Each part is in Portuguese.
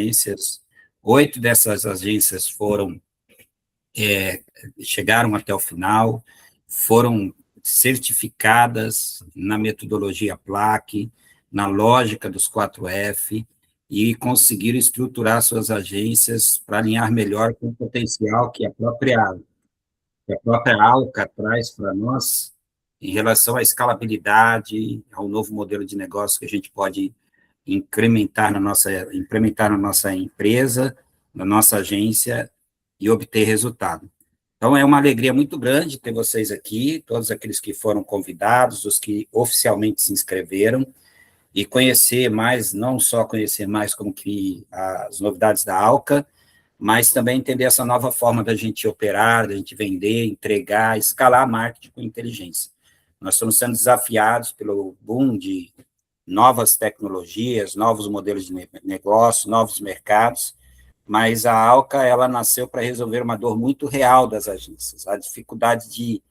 agências, 8 dessas agências chegaram até o final, foram certificadas na metodologia PLAC, na lógica dos 4F, e conseguiram estruturar suas agências para alinhar melhor com o potencial que a própria ALCA traz para nós em relação à escalabilidade, ao novo modelo de negócio que a gente pode implementar na nossa empresa, na nossa agência, e obter resultado. Então, é uma alegria muito grande ter vocês aqui, todos aqueles que foram convidados, os que oficialmente se inscreveram, e conhecer mais, não só conhecer mais como que as novidades da ALCA, mas também entender essa nova forma da gente operar, da gente vender, entregar, escalar marketing com inteligência. Nós estamos sendo desafiados pelo boom de novas tecnologias, novos modelos de negócio, novos mercados, mas a ALCA, ela nasceu para resolver uma dor muito real das agências, a dificuldade de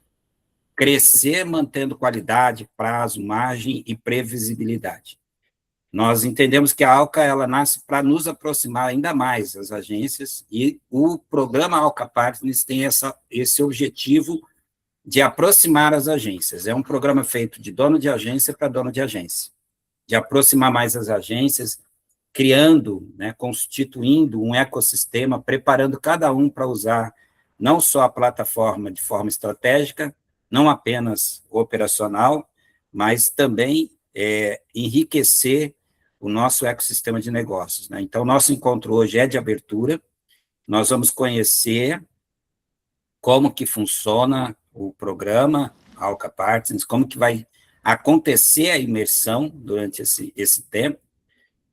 crescer mantendo qualidade, prazo, margem e previsibilidade. Nós entendemos que a ALCA, ela nasce para nos aproximar ainda mais das agências, e o programa ALCA Partners tem esse objetivo de aproximar as agências. É um programa feito de dono de agência para dono de agência, de aproximar mais as agências, criando, constituindo um ecossistema, preparando cada um para usar não só a plataforma de forma estratégica, não apenas operacional, mas também enriquecer o nosso ecossistema de negócios. Então, nosso encontro hoje é de abertura, nós vamos conhecer como que funciona o programa ALCA Partners, como que vai acontecer a imersão durante esse tempo.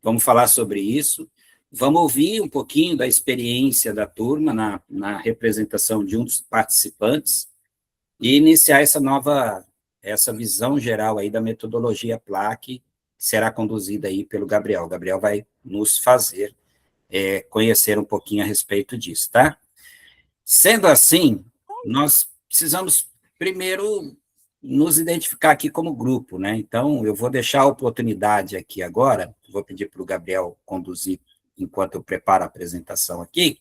Vamos falar sobre isso, vamos ouvir um pouquinho da experiência da turma na representação de um dos participantes e iniciar essa visão geral aí da metodologia PLAC, que será conduzida aí pelo Gabriel. O Gabriel vai nos fazer conhecer um pouquinho a respeito disso, tá? Sendo assim, nós precisamos primeiro nos identificar aqui como grupo, Então, eu vou deixar a oportunidade aqui agora, vou pedir para o Gabriel conduzir enquanto eu preparo a apresentação aqui,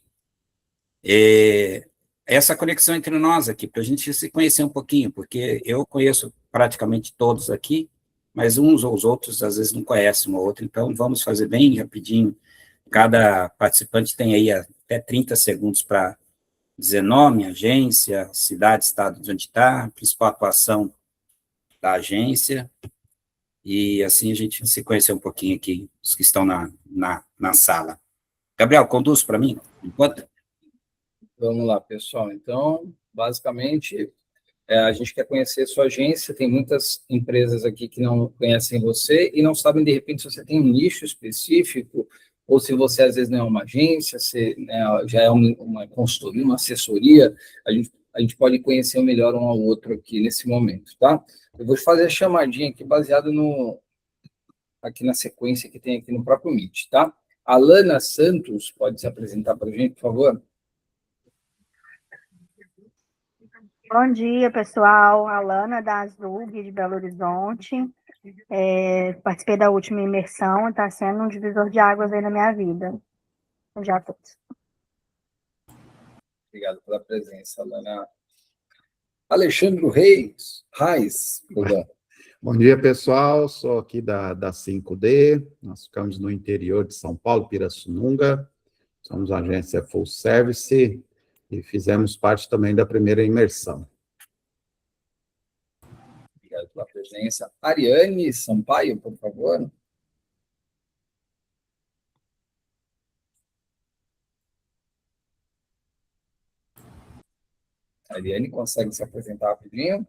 essa conexão entre nós aqui, para a gente se conhecer um pouquinho, porque eu conheço praticamente todos aqui, mas uns ou os outros, às vezes, não conhecem um ou outro, então vamos fazer bem rapidinho. Cada participante tem aí até 30 segundos para dizer nome, agência, cidade, estado de onde está, principal atuação da agência, e assim a gente se conhecer um pouquinho aqui, os que estão na sala. Gabriel, conduz para mim, enquanto. Vamos lá, pessoal. Então, basicamente, a gente quer conhecer sua agência, tem muitas empresas aqui que não conhecem você e não sabem, de repente, se você tem um nicho específico, ou se você, às vezes, não é uma agência, se, já é uma consultoria, uma assessoria, a gente pode conhecer melhor um ao outro aqui nesse momento, tá? Eu vou fazer a chamadinha aqui baseado aqui na sequência que tem aqui no próprio Meet, tá? Alana Santos, pode se apresentar para a gente, por favor? Bom dia, pessoal. Alana da Azul, de Belo Horizonte. Participei da última imersão, está sendo um divisor de águas aí na minha vida. Já todos. Obrigado pela presença, Alana. Alexandre Reis, perdão. Bom dia, pessoal. Sou aqui da 5D. Nós ficamos no interior de São Paulo, Pirassununga. Somos agência full service e fizemos parte também da primeira imersão. Obrigado pela presença. Ariane Sampaio, por favor. Ariane, consegue se apresentar rapidinho?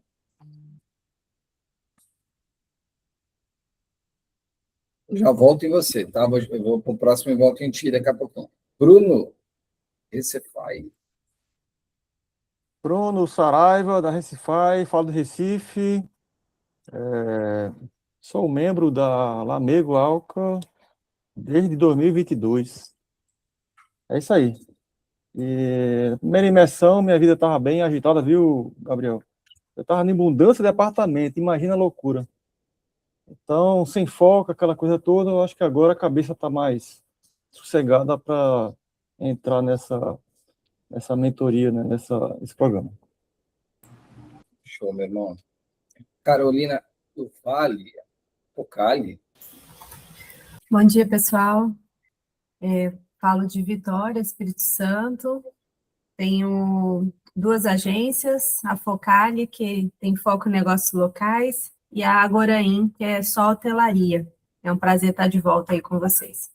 Eu já volto em você, tá? Eu vou para o próximo e volto em ti daqui a pouquinho. Bruno, Recifai. Bruno Saraiva, da Recifai, falo do Recife. Sou membro da Lamego ALCA desde 2022. É isso aí. E na primeira imersão, minha vida estava bem agitada, viu, Gabriel? Eu estava em abundância de apartamento, imagina a loucura. Então, sem foco, aquela coisa toda, eu acho que agora a cabeça está mais sossegada para entrar nessa mentoria, né, nesse programa. Show, meu irmão. Carolina do Vale, Focali. Bom dia, pessoal. Falo de Vitória, Espírito Santo. Tenho duas agências, a Focali, que tem foco em negócios locais, e a Agoraim, que é só hotelaria. É um prazer estar de volta aí com vocês.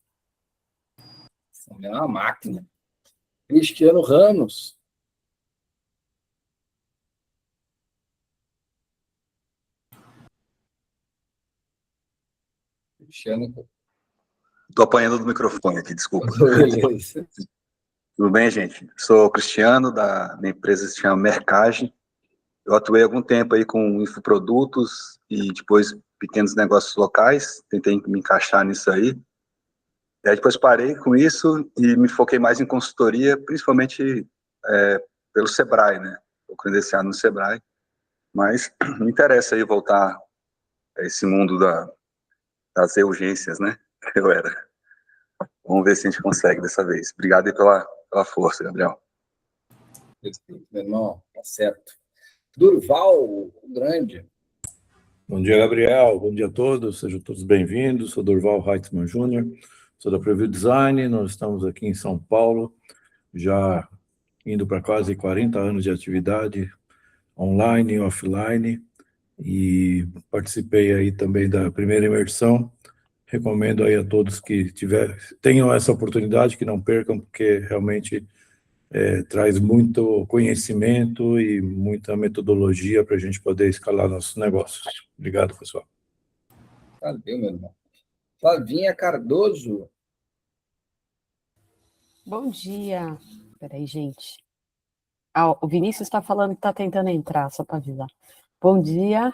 É uma máquina. Cristiano Ramos. Cristiano. Estou apanhando do microfone aqui, desculpa. Beleza. Tudo bem, gente? Sou o Cristiano, da minha empresa se chama Mercage. Eu atuei algum tempo aí com infoprodutos e depois pequenos negócios locais, tentei me encaixar nisso aí. E aí depois parei com isso e me foquei mais em consultoria, principalmente pelo Sebrae, né? Estou credenciado no Sebrae, mas me interessa aí voltar a esse mundo das urgências, né? Eu era. Vamos ver se a gente consegue dessa vez. Obrigado aí pela força, Gabriel. Perfeito, meu irmão, tá certo. Durval, o Grande. Bom dia, Gabriel. Bom dia a todos. Sejam todos bem-vindos. Sou Durval Heitzmann Júnior. Sou da Preview Design. Nós estamos aqui em São Paulo, já indo para quase 40 anos de atividade online e offline. E participei aí também da primeira imersão. Recomendo aí a todos que tenham essa oportunidade, que não percam, porque realmente traz muito conhecimento e muita metodologia para a gente poder escalar nossos negócios. Obrigado, pessoal. Valeu, meu irmão. Flavinha Cardoso. Bom dia. Peraí, gente. O Vinícius está falando que está tentando entrar, só para avisar. Bom dia,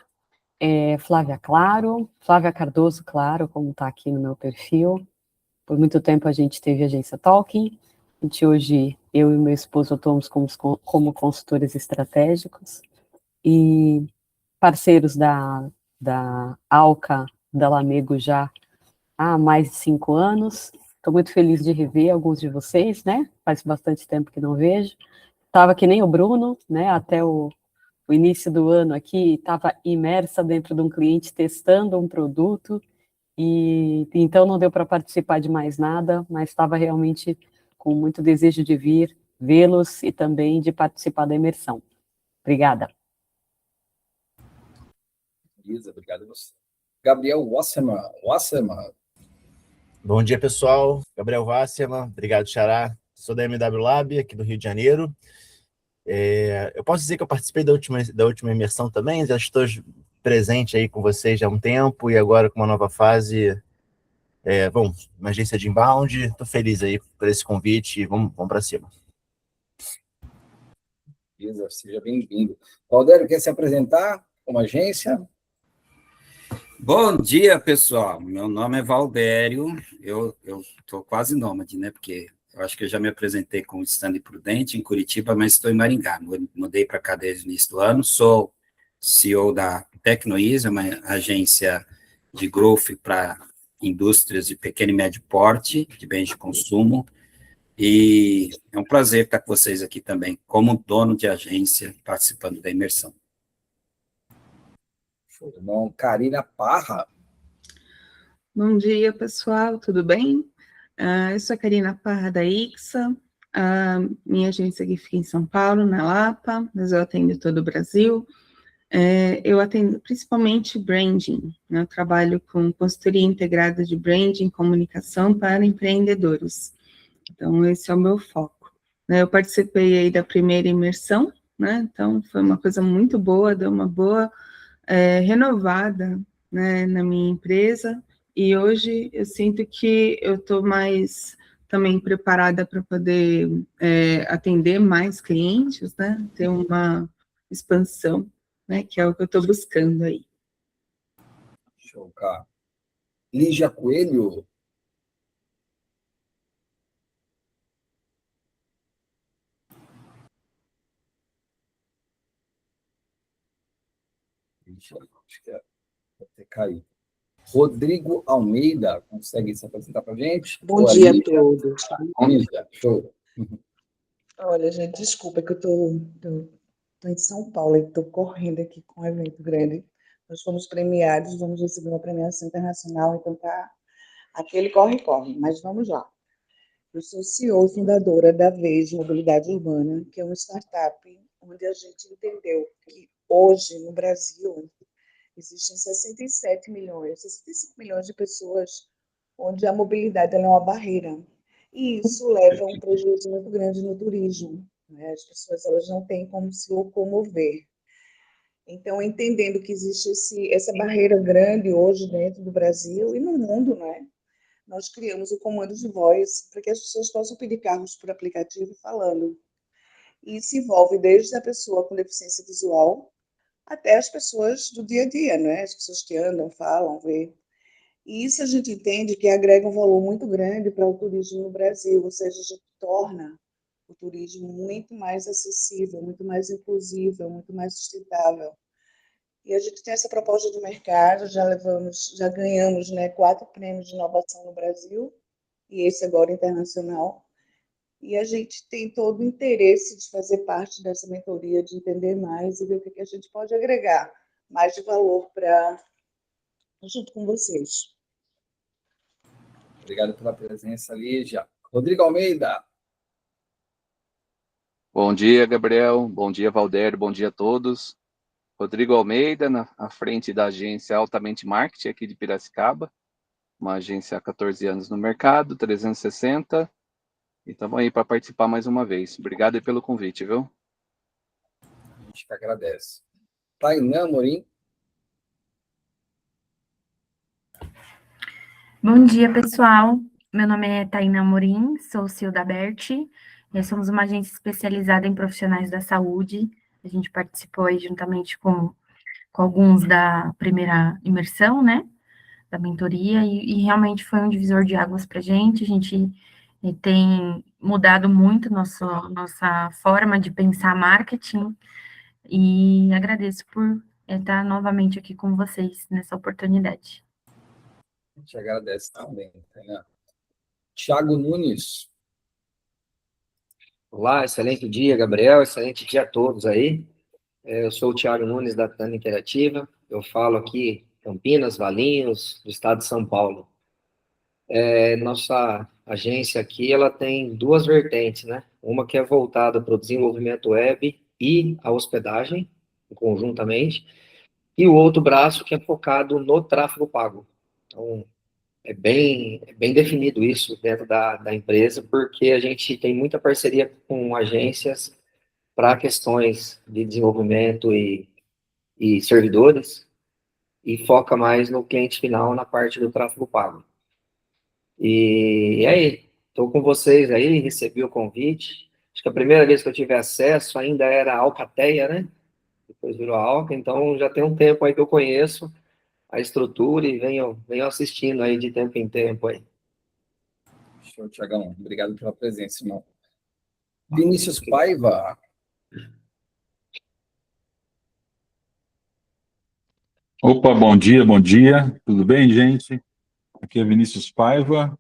Flávia Claro, Flávia Cardoso, claro, como está aqui no meu perfil. Por muito tempo a gente teve a agência Talking. Hoje, eu e meu esposo atuamos como consultores estratégicos e parceiros da Alca, da Lamego já há mais de 5 anos. Estou muito feliz de rever alguns de vocês, né? Faz bastante tempo que não vejo. Estava que nem o Bruno, né? Até o início do ano aqui, estava imersa dentro de um cliente testando um produto, e então não deu para participar de mais nada, mas estava realmente com muito desejo de vir, vê-los e também de participar da imersão. Obrigada. Isa, obrigado a você. Gabriel Wasserman. Bom dia, pessoal. Gabriel Wasserman, obrigado, Xará. Sou da MW Lab, aqui do Rio de Janeiro. Eu posso dizer que eu participei da última imersão também, já estou presente aí com vocês já há um tempo, e agora com uma nova fase, uma agência de inbound. Estou feliz aí por esse convite e vamos para cima. Isa, seja bem-vindo. Valdério, quer se apresentar como agência? Bom dia, pessoal. Meu nome é Valdério. Eu estou quase nômade, né? Porque eu acho que eu já me apresentei com o Stanley Prudente em Curitiba, mas estou em Maringá. Mudei para cá desde o início do ano. Sou CEO da Tecnoisa, uma agência de growth para indústrias de pequeno e médio porte, de bens de consumo. E é um prazer estar com vocês aqui também, como dono de agência, participando da imersão. Irmão, Karina Parra. Bom dia, pessoal, tudo bem? Eu sou a Karina Parra da Ixa, minha agência aqui fica em São Paulo, na Lapa, mas eu atendo todo o Brasil. Eu atendo principalmente branding, né? Eu trabalho com consultoria integrada de branding e comunicação para empreendedores. Então, esse é o meu foco. Eu participei aí da primeira imersão, né? Então, foi uma coisa muito boa, deu uma boa renovada, né, na minha empresa, e hoje eu sinto que eu estou mais também preparada para poder atender mais clientes, né, ter uma expansão, né, que é o que eu estou buscando aí. Show, cara. Lígia Coelho. Acho que vai ter caído. Rodrigo Almeida, consegue se apresentar para a gente? Bom dia a todos. Lígia, show. Olha, gente, desculpa que eu tô em São Paulo e estou correndo aqui com um evento grande. Nós fomos premiados, vamos receber uma premiação internacional, então tá aquele corre-corre, mas vamos lá. Eu sou CEO e fundadora da Vez Mobilidade Urbana, que é uma startup onde a gente entendeu que hoje, no Brasil, existem 65 milhões de pessoas onde a mobilidade ela é uma barreira. E isso leva a um prejuízo muito grande no turismo, né? As pessoas elas não têm como se locomover. Então, entendendo que existe essa barreira grande hoje dentro do Brasil e no mundo, né? Nós criamos o comando de voz para que as pessoas possam pedir carros por aplicativo falando. E isso envolve desde a pessoa com deficiência visual até as pessoas do dia a dia, né? As pessoas que andam, falam, vê. E isso a gente entende que agrega um valor muito grande para o turismo no Brasil, ou seja, a gente torna o turismo muito mais acessível, muito mais inclusivo, muito mais sustentável. E a gente tem essa proposta de mercado, já ganhamos, né, 4 prêmios de inovação no Brasil, e esse agora internacional. E a gente tem todo o interesse de fazer parte dessa mentoria, de entender mais e ver o que a gente pode agregar mais de valor junto com vocês. Obrigado pela presença, Lígia. Rodrigo Almeida. Bom dia, Gabriel. Bom dia, Valder. Bom dia a todos. Rodrigo Almeida, à frente da agência Altamente Marketing, aqui de Piracicaba. Uma agência há 14 anos no mercado, 360. E estamos aí para participar mais uma vez. Obrigado aí pelo convite, viu? A gente que agradece. Tainá Amorim. Bom dia, pessoal. Meu nome é Tainá Amorim, sou CEO da BERT. Nós somos uma agência especializada em profissionais da saúde. A gente participou aí juntamente com alguns da primeira imersão, né, da mentoria, e realmente foi um divisor de águas para a gente. A gente tem mudado muito nossa forma de pensar marketing, e agradeço por estar novamente aqui com vocês nessa oportunidade. A gente agradece também, Tainá. Thiago Nunes. Olá, excelente dia, Gabriel, excelente dia a todos aí. Eu sou o Thiago Nunes, da Tana Interativa, eu falo aqui Campinas, Valinhos, do estado de São Paulo. Nossa agência aqui, ela tem 2 vertentes, né? Uma que é voltada para o desenvolvimento web e a hospedagem, conjuntamente, e o outro braço que é focado no tráfego pago. Então, é bem definido isso dentro da empresa, porque a gente tem muita parceria com agências para questões de desenvolvimento e servidores, e foca mais no cliente final, na parte do tráfego pago. E aí, estou com vocês aí, recebi o convite. Acho que a primeira vez que eu tive acesso ainda era a Alcateia, né? Depois virou a Alca, então já tem um tempo aí que eu conheço a estrutura e venho assistindo aí de tempo em tempo aí. Show, Thiagão. Obrigado pela presença, irmão. Vinícius Paiva. Opa, bom dia, tudo bem, gente? Aqui é Vinícius Paiva,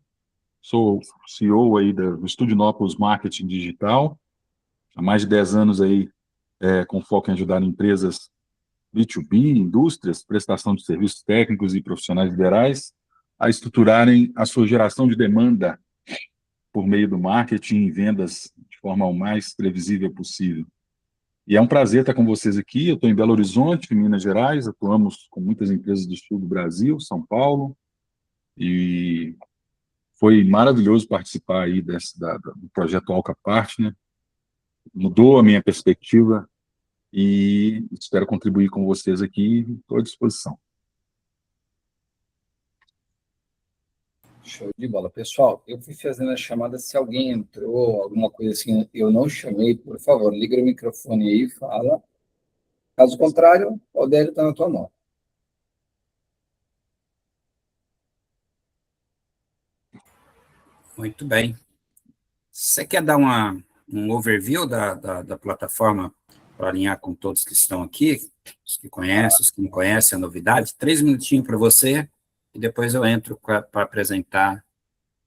sou CEO aí do Estúdio Nópolis Marketing Digital, há mais de 10 anos aí com foco em ajudar empresas B2B, indústrias, prestação de serviços técnicos e profissionais liberais a estruturarem a sua geração de demanda por meio do marketing e vendas de forma o mais previsível possível. E é um prazer estar com vocês aqui. Eu estou em Belo Horizonte, Minas Gerais, atuamos com muitas empresas do sul do Brasil, São Paulo, e foi maravilhoso participar aí do projeto Alca Partner, mudou a minha perspectiva e espero contribuir com vocês aqui, estou à disposição. Show de bola. Pessoal, eu fui fazendo a chamada, se alguém entrou, alguma coisa assim, eu não chamei, por favor, liga o microfone aí e fala. Caso contrário, o Odélio está na tua mão. Muito bem. Você quer dar um overview da plataforma para alinhar com todos que estão aqui, os que conhecem, os que não conhecem a novidade? 3 minutinhos para você, e depois eu entro para apresentar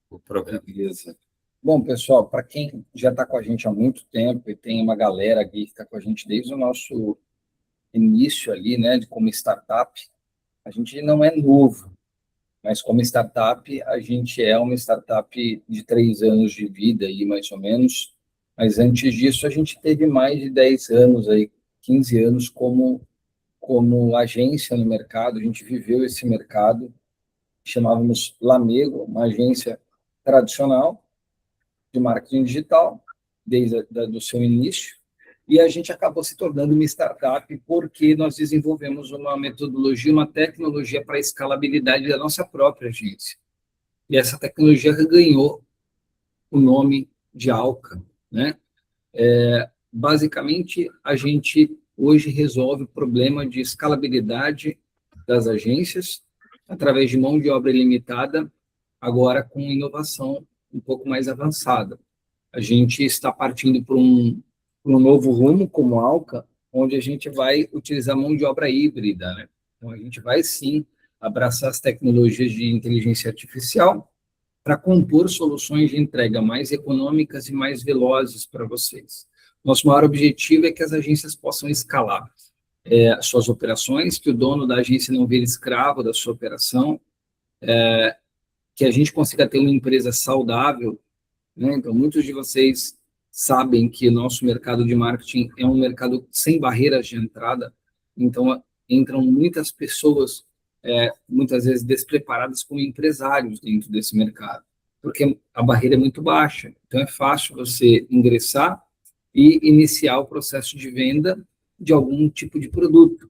o programa. Beleza. Bom, pessoal, para quem já está com a gente há muito tempo e tem uma galera aqui que está com a gente desde o nosso início ali, né, de como startup, a gente não é novo, mas como startup, a gente é uma startup de 3 anos de vida aí, mais ou menos, mas antes disso a gente teve mais de 10 anos aí, 15 anos como agência no mercado, a gente viveu esse mercado, chamávamos Lamego, uma agência tradicional de marketing digital, desde do seu início, e a gente acabou se tornando uma startup porque nós desenvolvemos uma metodologia, uma tecnologia para a escalabilidade da nossa própria agência. E essa tecnologia ganhou o nome de Alka, né? Basicamente, a gente hoje resolve o problema de escalabilidade das agências através de mão de obra ilimitada, agora com inovação um pouco mais avançada. A gente está partindo para um novo rumo, como Alka, onde a gente vai utilizar mão de obra híbrida, né? Então, a gente vai, sim, abraçar as tecnologias de inteligência artificial para compor soluções de entrega mais econômicas e mais velozes para vocês. Nosso maior objetivo é que as agências possam escalar suas operações, que o dono da agência não vire escravo da sua operação, que a gente consiga ter uma empresa saudável, né? Então, muitos de vocês sabem que o nosso mercado de marketing é um mercado sem barreiras de entrada, então entram muitas pessoas, muitas vezes despreparadas como empresários dentro desse mercado, porque a barreira é muito baixa, então é fácil você ingressar e iniciar o processo de venda de algum tipo de produto.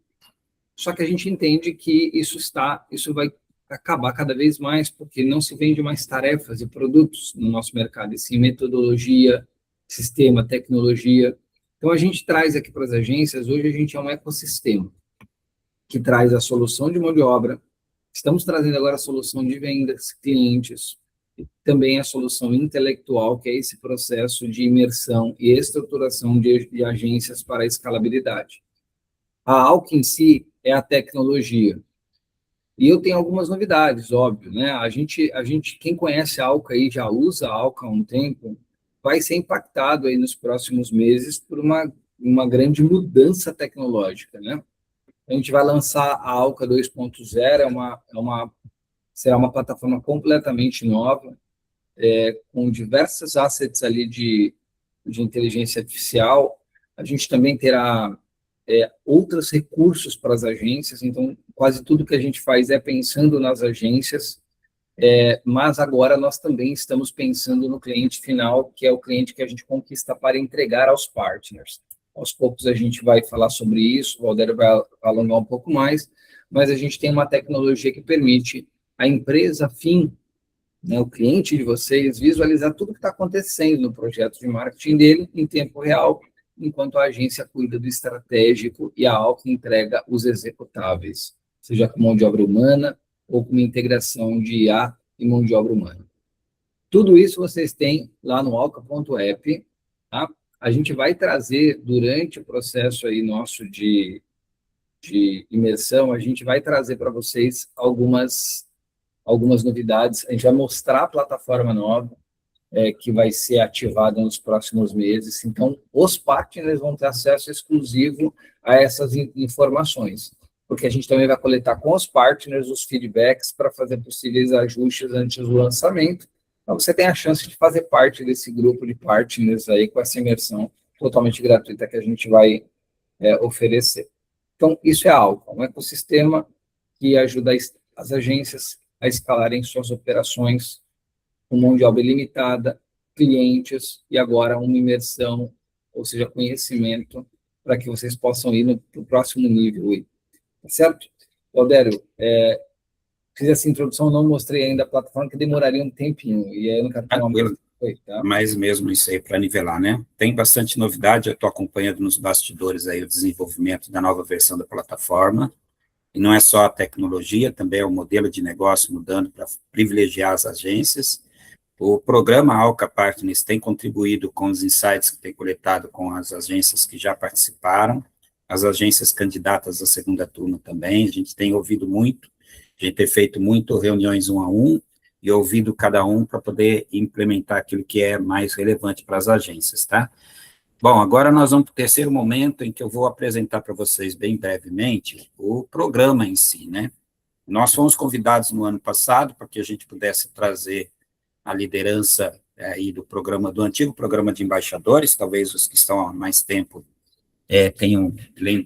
Só que a gente entende que isso vai acabar cada vez mais, porque não se vende mais tarefas e produtos no nosso mercado, e sim metodologia, sistema, tecnologia. Então, a gente traz aqui para as agências, hoje a gente é um ecossistema que traz a solução de mão de obra, estamos trazendo agora a solução de vendas, clientes, e também a solução intelectual, que é esse processo de imersão e estruturação de agências para a escalabilidade. A Alka em si é a tecnologia. E eu tenho algumas novidades, óbvio, né? A gente, quem conhece a Alka aí, já usa a Alka há um tempo, vai ser impactado aí nos próximos meses por uma grande mudança tecnológica, né? A gente vai lançar a Alka 2.0, será uma plataforma completamente nova, com diversos assets ali de inteligência artificial. A gente também terá outros recursos para as agências, então quase tudo que a gente faz é pensando nas agências, mas agora nós também estamos pensando no cliente final, que é o cliente que a gente conquista para entregar aos partners. Aos poucos a gente vai falar sobre isso, o Valder vai alongar um pouco mais, mas a gente tem uma tecnologia que permite a empresa fim, né, o cliente de vocês, visualizar tudo que está acontecendo no projeto de marketing dele em tempo real, enquanto a agência cuida do estratégico e a Alka entrega os executáveis, seja com mão de obra humana ou com uma integração de IA e mão de obra humana. Tudo isso vocês têm lá no alka.app, tá? A gente vai trazer, durante o processo aí nosso de imersão, a gente vai trazer para vocês algumas novidades. A gente vai mostrar a plataforma nova, que vai ser ativada nos próximos meses. Então, os partners vão ter acesso exclusivo a essas informações, porque a gente também vai coletar com os partners os feedbacks para fazer possíveis ajustes antes do lançamento. Então, você tem a chance de fazer parte desse grupo de partners aí com essa imersão totalmente gratuita que a gente vai oferecer. Então, isso é algo, um ecossistema que ajuda as agências a escalarem suas operações com mão de obra ilimitada, clientes e agora uma imersão, ou seja, conhecimento, para que vocês possam ir para o próximo nível. Tá certo? Valdério, fiz essa introdução, não mostrei ainda a plataforma, que demoraria um tempinho, e aí eu não quero tomar muito. Tá? Mas mesmo isso aí para nivelar, né? Tem bastante novidade, eu estou acompanhando nos bastidores aí o desenvolvimento da nova versão da plataforma, e não é só a tecnologia, também é o modelo de negócio mudando para privilegiar as agências. O programa Alka Partners tem contribuído com os insights que tem coletado com as agências que já participaram, as agências candidatas à segunda turma também, a gente tem ouvido muito, A gente tem feito muito reuniões 1 a 1 e ouvido cada um para poder implementar aquilo que é mais relevante para as agências, tá? Bom, agora nós vamos para o terceiro momento em que eu vou apresentar para vocês bem brevemente o programa em si, né? Nós fomos convidados no ano passado para que a gente pudesse trazer a liderança aí do programa, do antigo programa de embaixadores, talvez os que estão há mais tempo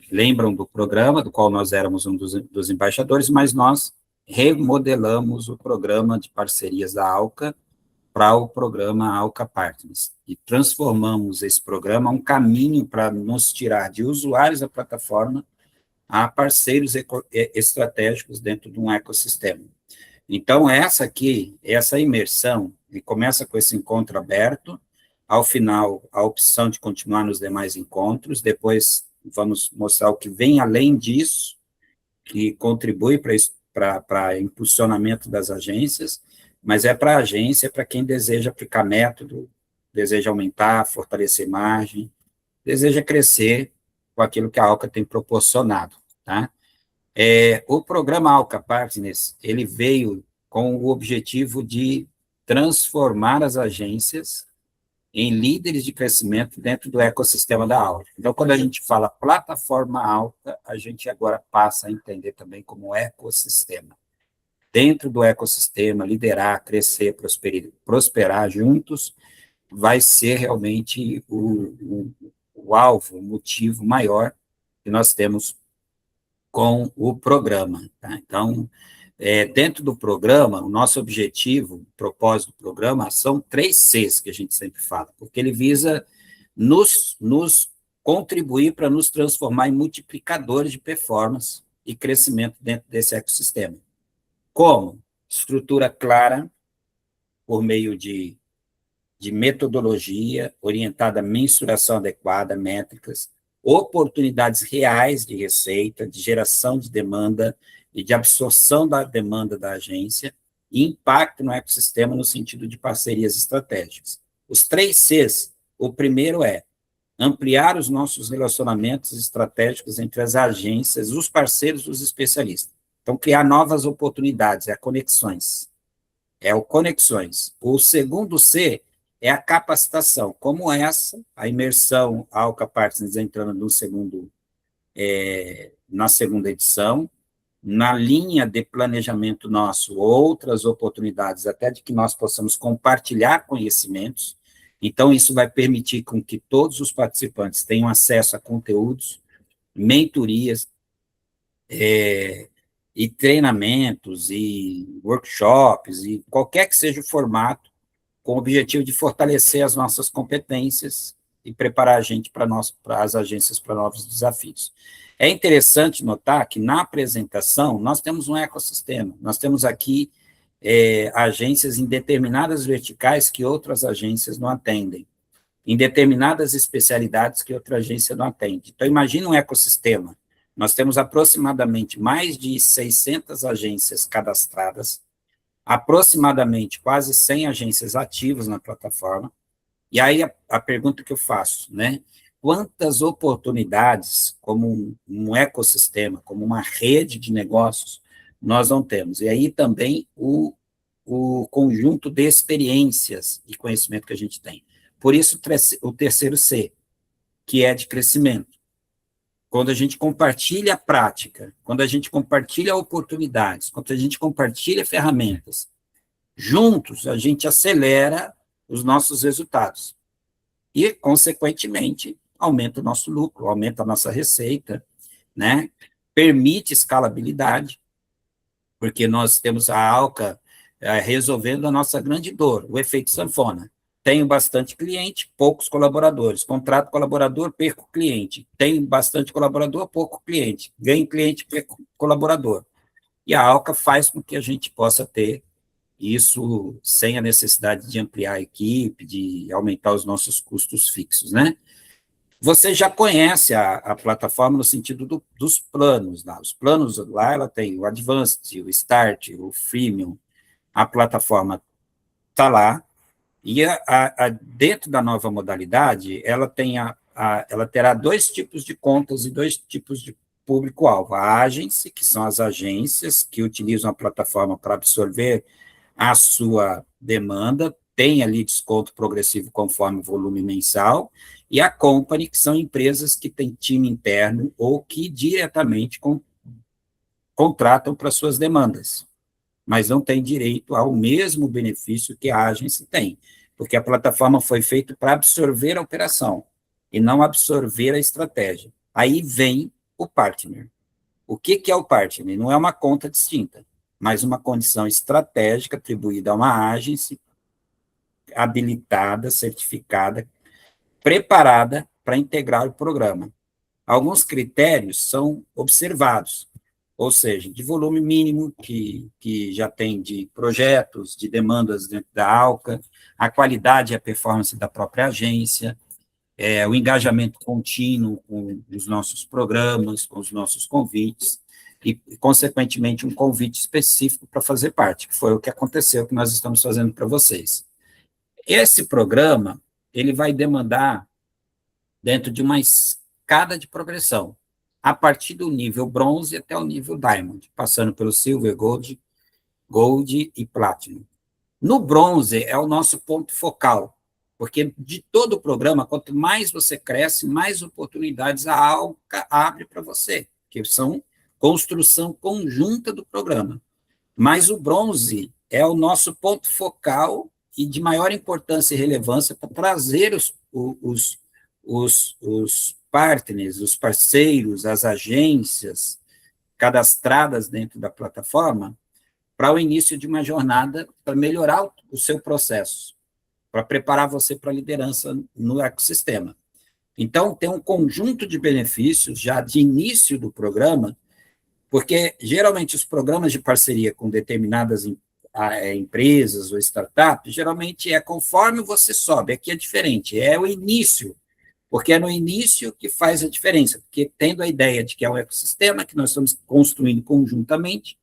lembram do programa, do qual nós éramos um dos embaixadores, mas nós remodelamos o programa de parcerias da ALCA para o programa ALCA Partners, e transformamos esse programa um caminho para nos tirar de usuários da plataforma a parceiros estratégicos dentro de um ecossistema. Então, essa imersão, e começa com esse encontro aberto, ao final, a opção de continuar nos demais encontros, depois vamos mostrar o que vem além disso, que contribui para impulsionamento das agências, mas é para a agência, para quem deseja aplicar método, deseja aumentar, fortalecer margem, deseja crescer com aquilo que a ALCA tem proporcionado, tá? O programa ALCA Partners, ele veio com o objetivo de transformar as agências em líderes de crescimento dentro do ecossistema da ALCA. Então, quando a gente fala plataforma ALCA, a gente agora passa a entender também como ecossistema. Dentro do ecossistema, liderar, crescer, prosperar juntos, vai ser realmente o alvo, o motivo maior que nós temos com o programa. Tá? Então, dentro do programa, o nosso objetivo, o propósito do programa, são 3 Cs que a gente sempre fala, porque ele visa nos contribuir para nos transformar em multiplicadores de performance e crescimento dentro desse ecossistema. Como? Estrutura clara, por meio de metodologia orientada à mensuração adequada, métricas, oportunidades reais de receita, de geração de demanda e de absorção da demanda da agência, e impacto no ecossistema no sentido de parcerias estratégicas. Os 3 Cs, o primeiro é ampliar os nossos relacionamentos estratégicos entre as agências, os parceiros, os especialistas. Então, criar novas oportunidades, conexões. O conexões. O segundo C é a capacitação, como essa, a imersão ALCA Partners entrando na segunda edição, na linha de planejamento nosso, outras oportunidades, até de que nós possamos compartilhar conhecimentos. Então, isso vai permitir com que todos os participantes tenham acesso a conteúdos, mentorias, e treinamentos, e workshops, e qualquer que seja o formato, com o objetivo de fortalecer as nossas competências e preparar a gente para as agências para novos desafios. É interessante notar que, na apresentação, nós temos um ecossistema, nós temos aqui agências em determinadas verticais que outras agências não atendem, em determinadas especialidades que outra agência não atende. Então, imagine um ecossistema. Nós temos aproximadamente mais de 600 agências cadastradas, aproximadamente quase 100 agências ativas na plataforma, e aí a pergunta que eu faço, né? Quantas oportunidades, como um ecossistema, como uma rede de negócios, nós não temos? E aí também o conjunto de experiências e conhecimento que a gente tem. Por isso, o terceiro C, que é de crescimento. Quando a gente compartilha a prática, quando a gente compartilha oportunidades, quando a gente compartilha ferramentas, juntos a gente acelera os nossos resultados. E, consequentemente, aumenta o nosso lucro, aumenta a nossa receita, né? Permite escalabilidade, porque nós temos a ALCA resolvendo a nossa grande dor, o efeito sanfona. Tenho bastante cliente, poucos colaboradores. Contrato colaborador, perco cliente. Tenho bastante colaborador, pouco cliente. Ganho cliente, perco colaborador. E a ALCA faz com que a gente possa ter isso sem a necessidade de ampliar a equipe, de aumentar os nossos custos fixos, né? Você já conhece a plataforma no sentido dos planos. Né? Os planos lá, ela tem o Advanced, o Start, o Freemium. A plataforma está lá. E dentro da nova modalidade, ela terá 2 tipos de contas e 2 tipos público-alvo. A agency, que são as agências que utilizam a plataforma para absorver a sua demanda, tem ali desconto progressivo conforme o volume mensal, e a company, que são empresas que têm time interno ou que diretamente contratam para suas demandas, mas não têm direito ao mesmo benefício que a agency tem, porque a plataforma foi feita para absorver a operação e não absorver a estratégia. Aí vem o partner. O que é o partner? Não é uma conta distinta, mas uma condição estratégica atribuída a uma agência habilitada, certificada, preparada para integrar o programa. Alguns critérios são observados, ou seja, de volume mínimo que já tem de projetos, de demandas dentro da ALCA, a qualidade e a performance da própria agência, o engajamento contínuo com os nossos programas, com os nossos convites, e, consequentemente, um convite específico para fazer parte, que foi o que aconteceu, que nós estamos fazendo para vocês. Esse programa, ele vai demandar, dentro de uma escada de progressão, a partir do nível bronze até o nível diamond, passando pelo silver, gold e platinum. No bronze é o nosso ponto focal, porque de todo o programa, quanto mais você cresce, mais oportunidades a ALCA abre para você, que são construção conjunta do programa. Mas o bronze é o nosso ponto focal e de maior importância e relevância para trazer os partners, os parceiros, as agências cadastradas dentro da plataforma para o início de uma jornada para melhorar o seu processo, para preparar você para a liderança no ecossistema. Então, tem um conjunto de benefícios já de início do programa, porque geralmente os programas de parceria com determinadas empresas ou startups, geralmente é conforme você sobe, aqui é diferente, é o início, porque é no início que faz a diferença, porque tendo a ideia de que é um ecossistema que nós estamos construindo conjuntamente,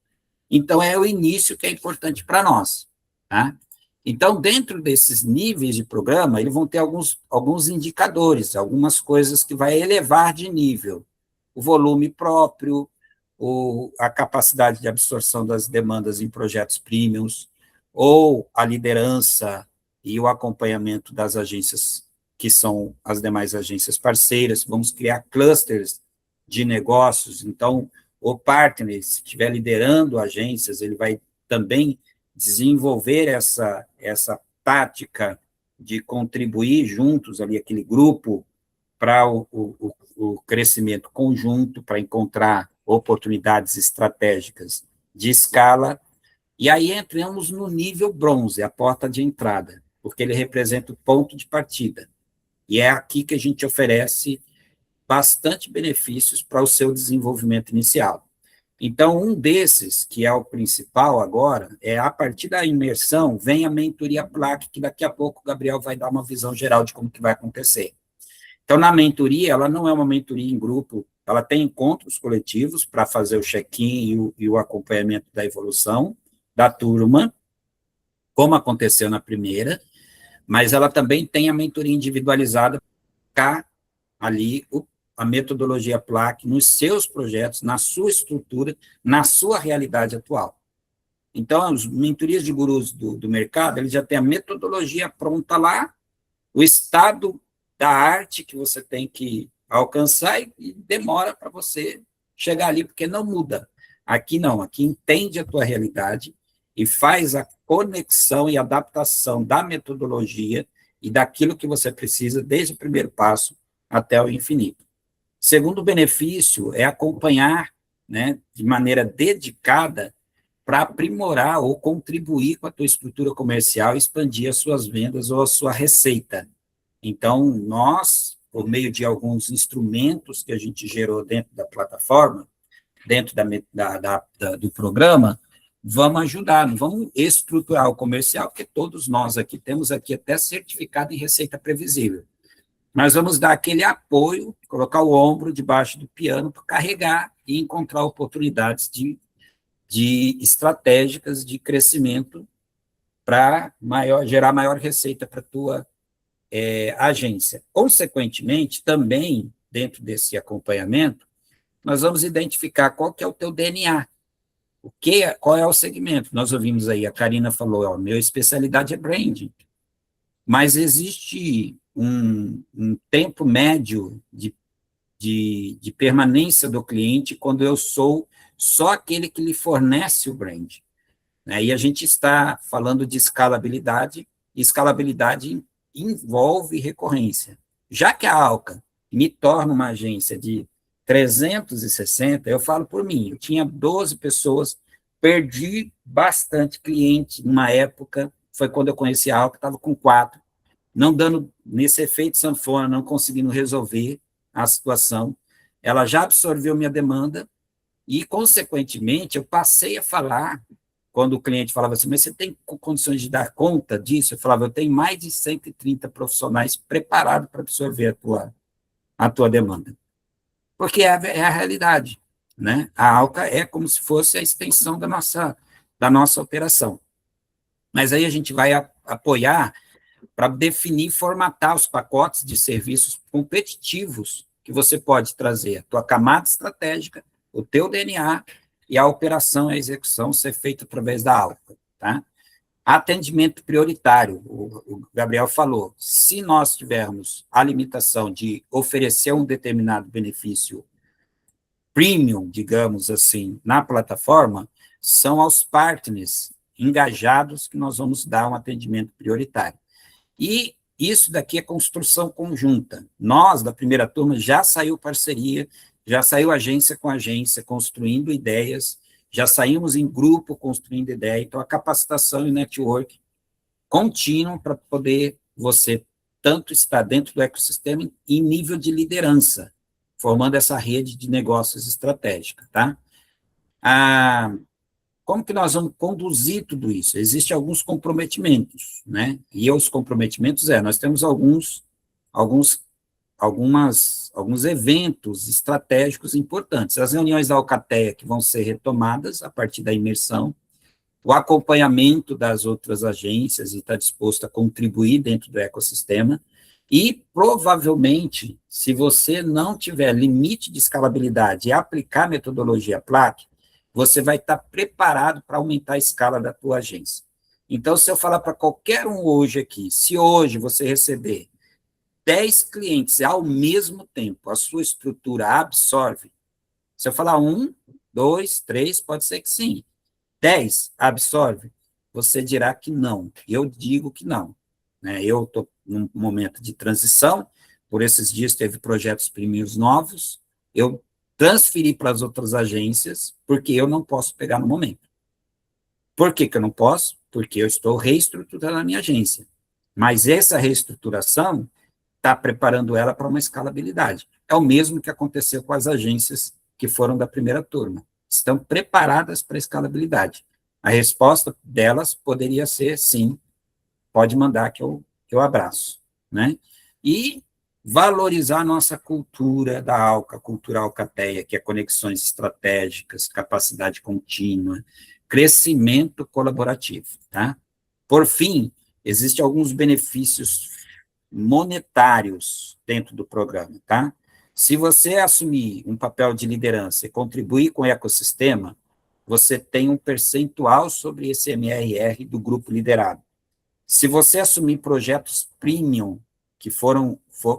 então é o início que é importante para nós, tá? Então, dentro desses níveis de programa, eles vão ter alguns indicadores, algumas coisas que vai elevar de nível, o volume próprio, a capacidade de absorção das demandas em projetos premiums, ou a liderança e o acompanhamento das agências que são as demais agências parceiras. Vamos criar clusters de negócios, então o partner, se estiver liderando agências, ele vai também desenvolver essa tática de contribuir juntos ali, aquele grupo, para o crescimento conjunto, para encontrar oportunidades estratégicas de escala, e aí entramos no nível bronze, a porta de entrada, porque ele representa o ponto de partida, e é aqui que a gente oferece bastante benefícios para o seu desenvolvimento inicial. Então, um desses, que é o principal agora, é a partir da imersão, vem a mentoria PLAC, que daqui a pouco o Gabriel vai dar uma visão geral de como que vai acontecer. Então, na mentoria, ela não é uma mentoria em grupo, ela tem encontros coletivos para fazer o check-in e o acompanhamento da evolução da turma, como aconteceu na primeira, mas ela também tem a mentoria individualizada para ali a metodologia PLAC nos seus projetos, na sua estrutura, na sua realidade atual. Então, as mentorias de gurus do mercado, eles já têm a metodologia pronta lá, o estado da arte que você tem que alcançar e demora para você chegar ali, porque não muda. Aqui não, aqui entende a tua realidade e faz a conexão e adaptação da metodologia e daquilo que você precisa desde o primeiro passo até o infinito. Segundo benefício é acompanhar, né, de maneira dedicada para aprimorar ou contribuir com a tua estrutura comercial e expandir as suas vendas ou a sua receita. Então, nós, por meio de alguns instrumentos que a gente gerou dentro da plataforma, dentro do programa, vamos ajudar, não vamos estruturar o comercial, porque todos nós aqui temos aqui até certificado em receita previsível. Nós vamos dar aquele apoio, colocar o ombro debaixo do piano para carregar e encontrar oportunidades de estratégicas de crescimento para gerar maior receita para a tua agência. Consequentemente, também, dentro desse acompanhamento, nós vamos identificar qual que é o teu DNA, qual é o segmento. Nós ouvimos aí, a Karina falou, ó, minha especialidade é branding, mas existe um tempo médio de permanência do cliente quando eu sou só aquele que lhe fornece o brand. Né? E a gente está falando de escalabilidade, e escalabilidade envolve recorrência. Já que a Alca me torna uma agência de 360, eu falo por mim, eu tinha 12 pessoas, perdi bastante cliente numa época, foi quando eu conheci a Alca, estava com 4, não dando nesse efeito sanfona, não conseguindo resolver a situação, ela já absorveu minha demanda e, consequentemente, eu passei a falar, quando o cliente falava assim, mas você tem condições de dar conta disso? Eu falava, eu tenho mais de 130 profissionais preparados para absorver a tua demanda. Porque é a realidade, né? A Alca é como se fosse a extensão da nossa operação. Mas aí a gente vai apoiar para definir e formatar os pacotes de serviços competitivos que você pode trazer, a tua camada estratégica, o teu DNA e a operação e a execução ser feita através da Alca, tá? Atendimento prioritário, o Gabriel falou, se nós tivermos a limitação de oferecer um determinado benefício premium, digamos assim, na plataforma, são aos partners engajados que nós vamos dar um atendimento prioritário. E isso daqui é construção conjunta. Nós, da primeira turma, já saiu parceria, já saiu agência com agência, construindo ideias, já saímos em grupo construindo ideia, então a capacitação e network contínuo para poder você tanto estar dentro do ecossistema em nível de liderança, formando essa rede de negócios estratégica, tá? Como que nós vamos conduzir tudo isso? Existem alguns comprometimentos, né? E os comprometimentos nós temos alguns eventos estratégicos importantes. As reuniões da Alcateia que vão ser retomadas a partir da imersão, o acompanhamento das outras agências e está disposto a contribuir dentro do ecossistema, e provavelmente, se você não tiver limite de escalabilidade e aplicar a metodologia PLAC, você vai estar preparado para aumentar a escala da tua agência. Então, se eu falar para qualquer um hoje aqui, se hoje você receber 10 clientes ao mesmo tempo, a sua estrutura absorve. Se eu falar 1, 2, 3, pode ser que sim. 10 absorve? Você dirá que não. Eu digo que não. Né? Eu estou num momento de transição, por esses dias teve projetos primeiros novos, eu transferi para as outras agências, porque eu não posso pegar no momento. Por que eu não posso? Porque eu estou reestruturando a minha agência. Mas essa reestruturação está preparando ela para uma escalabilidade. É o mesmo que aconteceu com as agências que foram da primeira turma. Estão preparadas para a escalabilidade. A resposta delas poderia ser sim, pode mandar que eu abraço. Né? E valorizar a nossa cultura da Alca, cultura alcateia, que é conexões estratégicas, capacidade contínua, crescimento colaborativo. Tá? Por fim, existem alguns benefícios monetários dentro do programa, tá? Se você assumir um papel de liderança e contribuir com o ecossistema, você tem um percentual sobre esse MRR do grupo liderado. Se você assumir projetos premium, que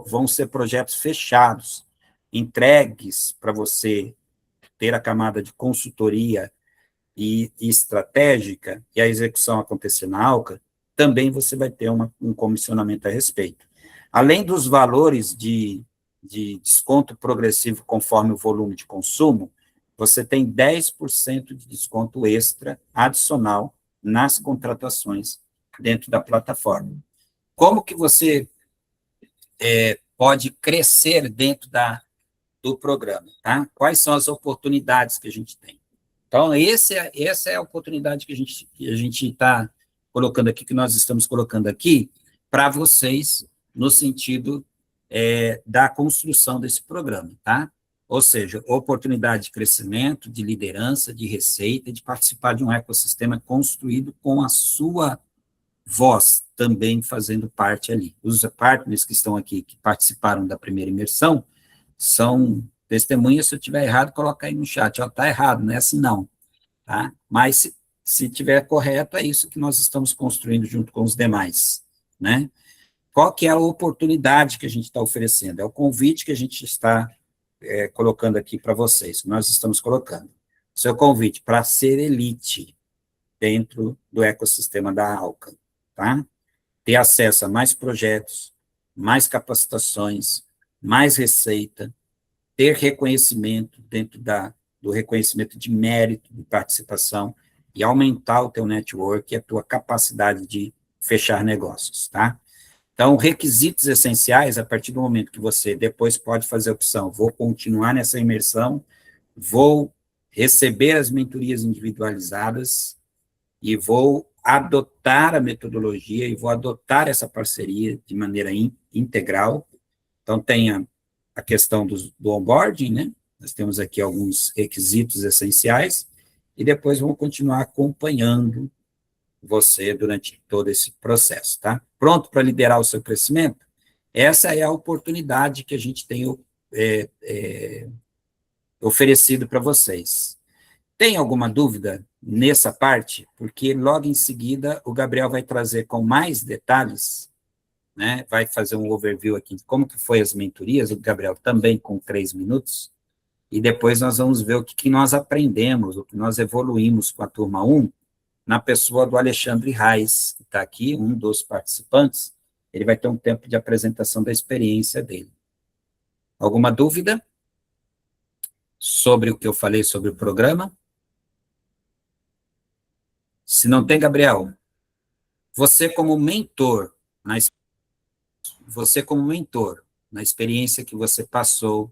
vão ser projetos fechados, entregues para você ter a camada de consultoria e estratégica, e a execução acontecer na Alca, também você vai ter um comissionamento a respeito. Além dos valores de desconto progressivo conforme o volume de consumo, você tem 10% de desconto extra adicional nas contratações dentro da plataforma. Como que você pode crescer dentro do programa? Tá? Quais são as oportunidades que a gente tem? Então, essa é a oportunidade que a gente está colocando aqui, que nós estamos colocando aqui, para vocês, no sentido da construção desse programa, tá? Ou seja, oportunidade de crescimento, de liderança, de receita, de participar de um ecossistema construído com a sua voz também fazendo parte ali. Os partners que estão aqui, que participaram da primeira imersão, são Testemunha, se eu estiver errado, coloca aí no chat, ó, tá errado, não é assim não, tá? Mas se tiver correto, é isso que nós estamos construindo junto com os demais, né? Qual que é a oportunidade que a gente está oferecendo? É o convite que a gente está colocando aqui para vocês, que nós estamos colocando. Seu convite para ser elite dentro do ecossistema da Alca, tá? Ter acesso a mais projetos, mais capacitações, mais receita, ter reconhecimento dentro do reconhecimento de mérito, de participação, e aumentar o teu network e a tua capacidade de fechar negócios, tá? Então, requisitos essenciais, a partir do momento que você depois pode fazer a opção, vou continuar nessa imersão, vou receber as mentorias individualizadas e vou adotar a metodologia e vou adotar essa parceria de maneira integral. Então, tem a questão do onboarding, né? Nós temos aqui alguns requisitos essenciais e depois vamos continuar acompanhando você durante todo esse processo, tá? Pronto para liderar o seu crescimento? Essa é a oportunidade que a gente tem oferecido para vocês. Tem alguma dúvida nessa parte? Porque logo em seguida o Gabriel vai trazer com mais detalhes, né? Vai fazer um overview aqui de como que foi as mentorias, o Gabriel também com 3 minutos, e depois nós vamos ver o que nós aprendemos, o que nós evoluímos com a turma 1, na pessoa do Alexandre Reis, que está aqui, um dos participantes. Ele vai ter um tempo de apresentação da experiência dele. Alguma dúvida sobre o que eu falei sobre o programa? Se não tem, Gabriel, você como mentor, na experiência que você passou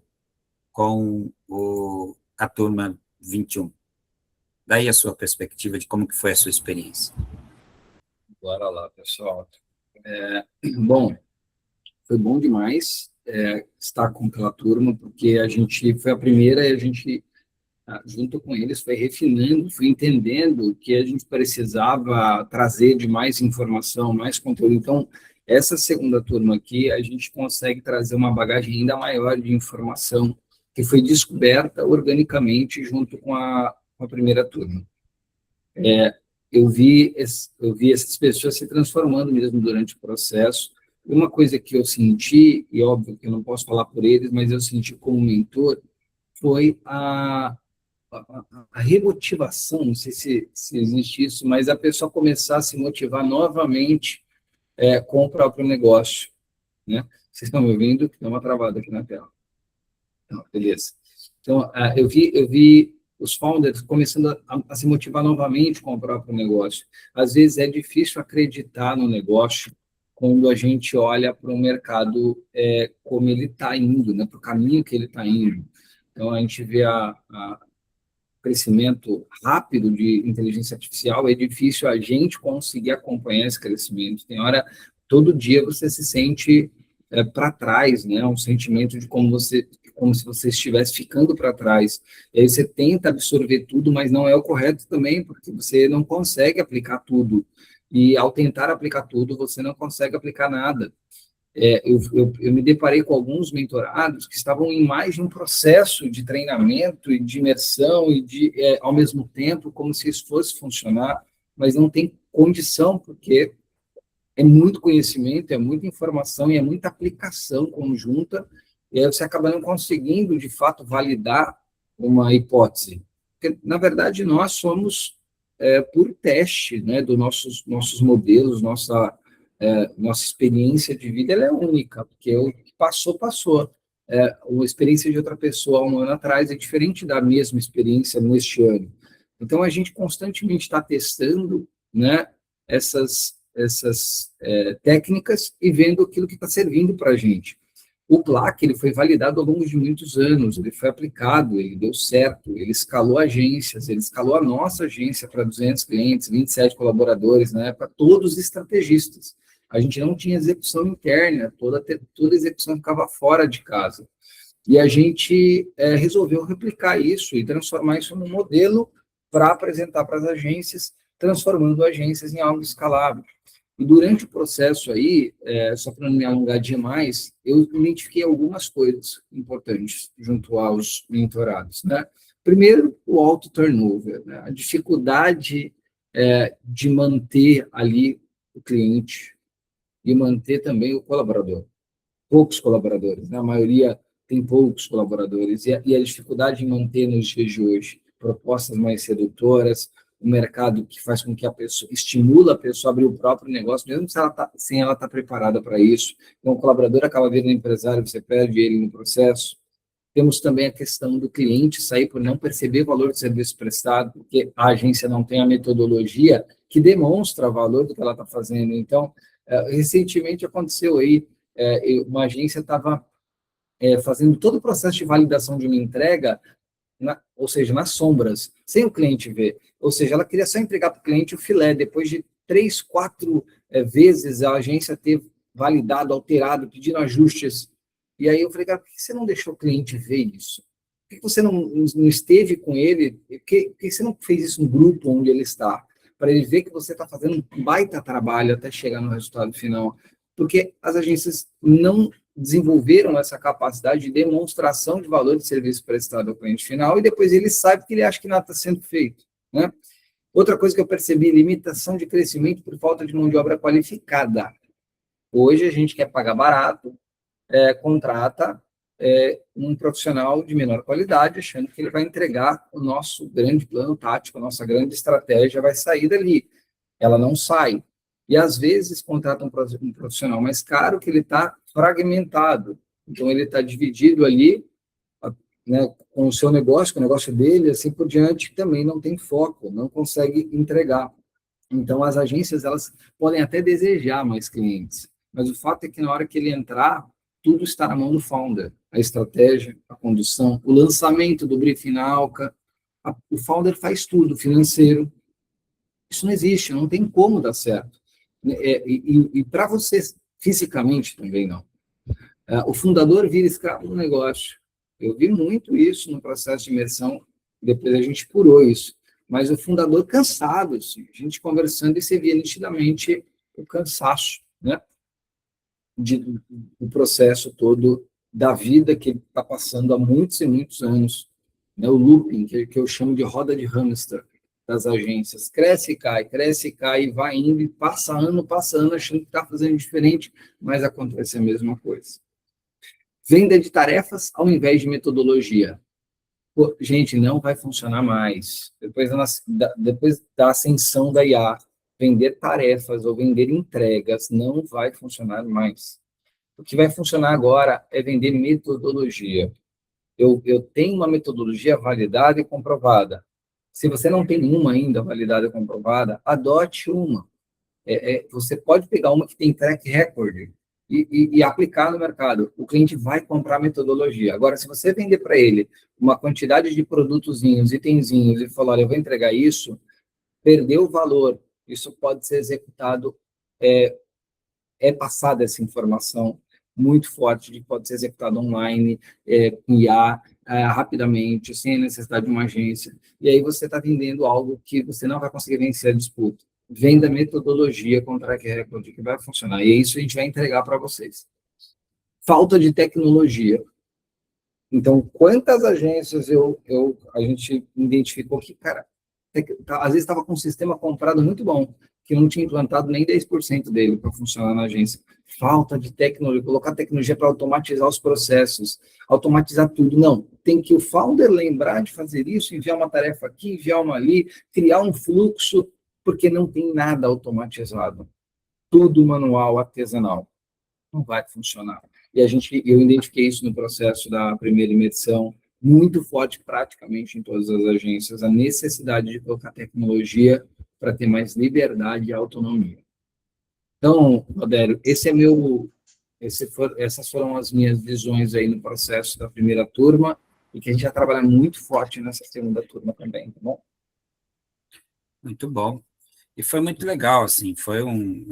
com a turma 21, daí a sua perspectiva de como que foi a sua experiência. Bora lá, pessoal. Bom, foi bom demais estar com aquela turma, porque a gente foi a primeira e a gente, junto com eles, foi refinando, foi entendendo o que a gente precisava trazer de mais informação, mais conteúdo. Então, essa segunda turma aqui, a gente consegue trazer uma bagagem ainda maior de informação, que foi descoberta organicamente junto com a primeira turma. Eu vi essas pessoas se transformando mesmo durante o processo. Uma coisa que eu senti, e óbvio que eu não posso falar por eles, mas eu senti como mentor, foi a remotivação, não sei se existe isso, mas a pessoa começar a se motivar novamente com o próprio negócio, né? Vocês estão me ouvindo? Dá uma travada aqui na tela. Então, beleza. Então, eu vi os founders começando a se motivar novamente com o próprio negócio. Às vezes é difícil acreditar no negócio quando a gente olha para o mercado como ele está indo, né, para o caminho que ele está indo. Então, a gente vê o crescimento rápido de inteligência artificial, é difícil a gente conseguir acompanhar esse crescimento. Tem hora, todo dia você se sente para trás, né, um sentimento de como se você estivesse ficando para trás. E aí você tenta absorver tudo, mas não é o correto também, porque você não consegue aplicar tudo. E ao tentar aplicar tudo, você não consegue aplicar nada. Eu me deparei com alguns mentorados que estavam em mais de um processo de treinamento e de imersão e ao mesmo tempo, como se isso fosse funcionar, mas não tem condição, porque é muito conhecimento, é muita informação e é muita aplicação conjunta, e aí você acaba não conseguindo, de fato, validar uma hipótese. Porque, na verdade, nós somos por teste, né, dos nossos modelos, nossa experiência de vida ela é única, porque o que passou. A experiência de outra pessoa há um ano atrás é diferente da mesma experiência neste ano. Então, a gente constantemente está testando, né, essas técnicas e vendo aquilo que está servindo para a gente. O PLAC, ele foi validado ao longo de muitos anos, ele foi aplicado, ele deu certo, ele escalou agências, ele escalou a nossa agência para 200 clientes, 27 colaboradores, né, para todos os estrategistas. A gente não tinha execução interna, toda a execução ficava fora de casa. E a gente resolveu replicar isso e transformar isso num modelo para apresentar para as agências, transformando agências em algo escalável. E durante o processo aí, só para não me alongar demais, eu identifiquei algumas coisas importantes junto aos mentorados, né? Primeiro, o alto turnover, né? A dificuldade de manter ali o cliente e manter também o colaborador. Poucos colaboradores, né? A maioria tem poucos colaboradores, e a dificuldade em manter nos dias de hoje propostas mais sedutoras, um mercado que faz com que a pessoa, estimula a pessoa a abrir o próprio negócio, mesmo se sem ela estar preparada para isso. Então, o colaborador acaba virando empresário, você perde ele no processo. Temos também a questão do cliente sair por não perceber o valor do serviço prestado, porque a agência não tem a metodologia que demonstra o valor do que ela está fazendo. Então, recentemente aconteceu aí, uma agência estava fazendo todo o processo de validação de uma entrega, ou seja, nas sombras, sem o cliente ver. Ou seja, ela queria só entregar para o cliente o filé, depois de 3, 4 vezes a agência ter validado, alterado, pedindo ajustes. E aí eu falei, cara, por que você não deixou o cliente ver isso? Por que você não esteve com ele? Por que você não fez isso no grupo onde ele está? Para ele ver que você está fazendo um baita trabalho até chegar no resultado final. Porque as agências não desenvolveram essa capacidade de demonstração de valor de serviço prestado ao cliente final, e depois ele sai porque ele acha que nada está sendo feito, né? Outra coisa que eu percebi, limitação de crescimento por falta de mão de obra qualificada. Hoje a gente quer pagar barato, contrata um profissional de menor qualidade, achando que ele vai entregar o nosso grande plano tático, a nossa grande estratégia vai sair dali. Ela não sai. E, às vezes, contrata um profissional mais caro que ele está fragmentado. Então, ele está dividido ali, né, com o seu negócio, com o negócio dele, assim por diante, também não tem foco, não consegue entregar. Então, as agências, elas podem até desejar mais clientes, mas o fato é que, na hora que ele entrar, tudo está na mão do founder. A estratégia, a condução, o lançamento do briefing na Alca. O founder faz tudo, financeiro. Isso não existe, não tem como dar certo. E para vocês, fisicamente, também não. O fundador vira escravo do negócio. Eu vi muito isso no processo de imersão, depois a gente curou isso. Mas o fundador cansado, assim, a gente conversando, e você via nitidamente o cansaço, né? O processo todo da vida que ele está passando há muitos e muitos anos, né? O looping, que eu chamo de roda de hamster das agências, cresce e cai, e vai indo, e passa ano, achando que está fazendo diferente, mas acontece a mesma coisa. Venda de tarefas ao invés de metodologia. Pô, gente, não vai funcionar mais. Depois da ascensão da IA, vender tarefas ou vender entregas não vai funcionar mais. O que vai funcionar agora é vender metodologia. Eu tenho uma metodologia validada e comprovada. Se você não tem uma ainda validada e comprovada, adote uma. Você pode pegar uma que tem track record e aplicar no mercado. O cliente vai comprar a metodologia. Agora, se você vender para ele uma quantidade de produtozinhos, itenzinhos, e falar, olha, eu vou entregar isso, perdeu o valor. Isso pode ser executado, passada essa informação muito forte de que pode ser executado online, com IA, rapidamente, sem a necessidade de uma agência. E aí você está vendendo algo que você não vai conseguir vencer a disputa. Venda metodologia com track record que vai funcionar. E é isso que a gente vai entregar para vocês. Falta de tecnologia. Então, quantas agências a gente identificou que, cara, às vezes estava com um sistema comprado muito bom, que não tinha implantado nem 10% dele para funcionar na agência. Falta de tecnologia, colocar tecnologia para automatizar os processos, automatizar tudo. Não, tem que o founder lembrar de fazer isso, enviar uma tarefa aqui, enviar uma ali, criar um fluxo, porque não tem nada automatizado. Tudo manual, artesanal. Não vai funcionar. E eu identifiquei isso no processo da primeira imersão, muito forte praticamente em todas as agências, a necessidade de colocar tecnologia para ter mais liberdade e autonomia. Então, Rodério, essas foram as minhas visões aí no processo da primeira turma, e que a gente vai trabalhar muito forte nessa segunda turma também, tá bom? Muito bom. E foi muito legal, assim,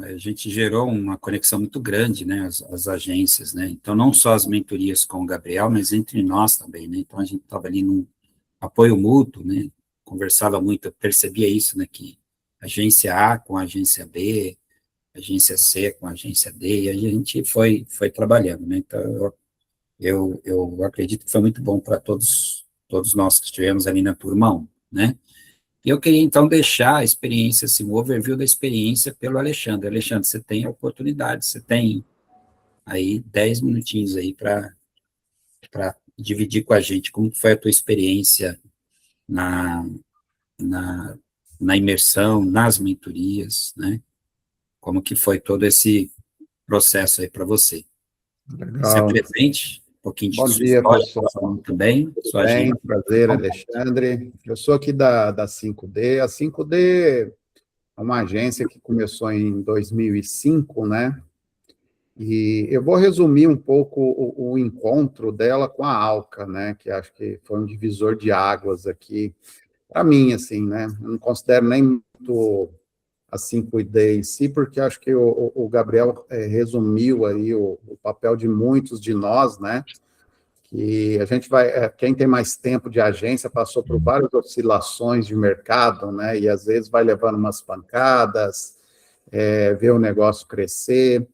a gente gerou uma conexão muito grande, né, as agências, né, então não só as mentorias com o Gabriel, mas entre nós também, né, então a gente estava ali num apoio mútuo, né, conversava muito, eu percebia isso, né, que agência A com agência B, agência C com a agência D, e a gente foi trabalhando, né? Então, eu acredito que foi muito bom para todos nós que estivemos ali na turma 1, né? E eu queria, então, deixar a experiência, assim, o overview da experiência pelo Alexandre. Alexandre, você tem a oportunidade, você tem aí 10 minutinhos aí para dividir com a gente como foi a tua experiência na, na imersão, nas mentorias, né? Como que foi todo esse processo aí para você. Legal. Se apresente, um pouquinho de Bom sua dia, história pessoal. também. Tudo bem? Prazer, Alexandre. Eu sou aqui da 5D. A 5D é uma agência que começou em 2005, né? E eu vou resumir um pouco o encontro dela com a Alca, né? Que acho que foi um divisor de águas aqui, para mim, assim, né? Eu não considero nem muito a 5D em si, porque acho que o Gabriel resumiu aí o papel de muitos de nós, né? Que a gente vai, quem tem mais tempo de agência passou por várias oscilações de mercado, né? E às vezes vai levando umas pancadas, vê o negócio crescer.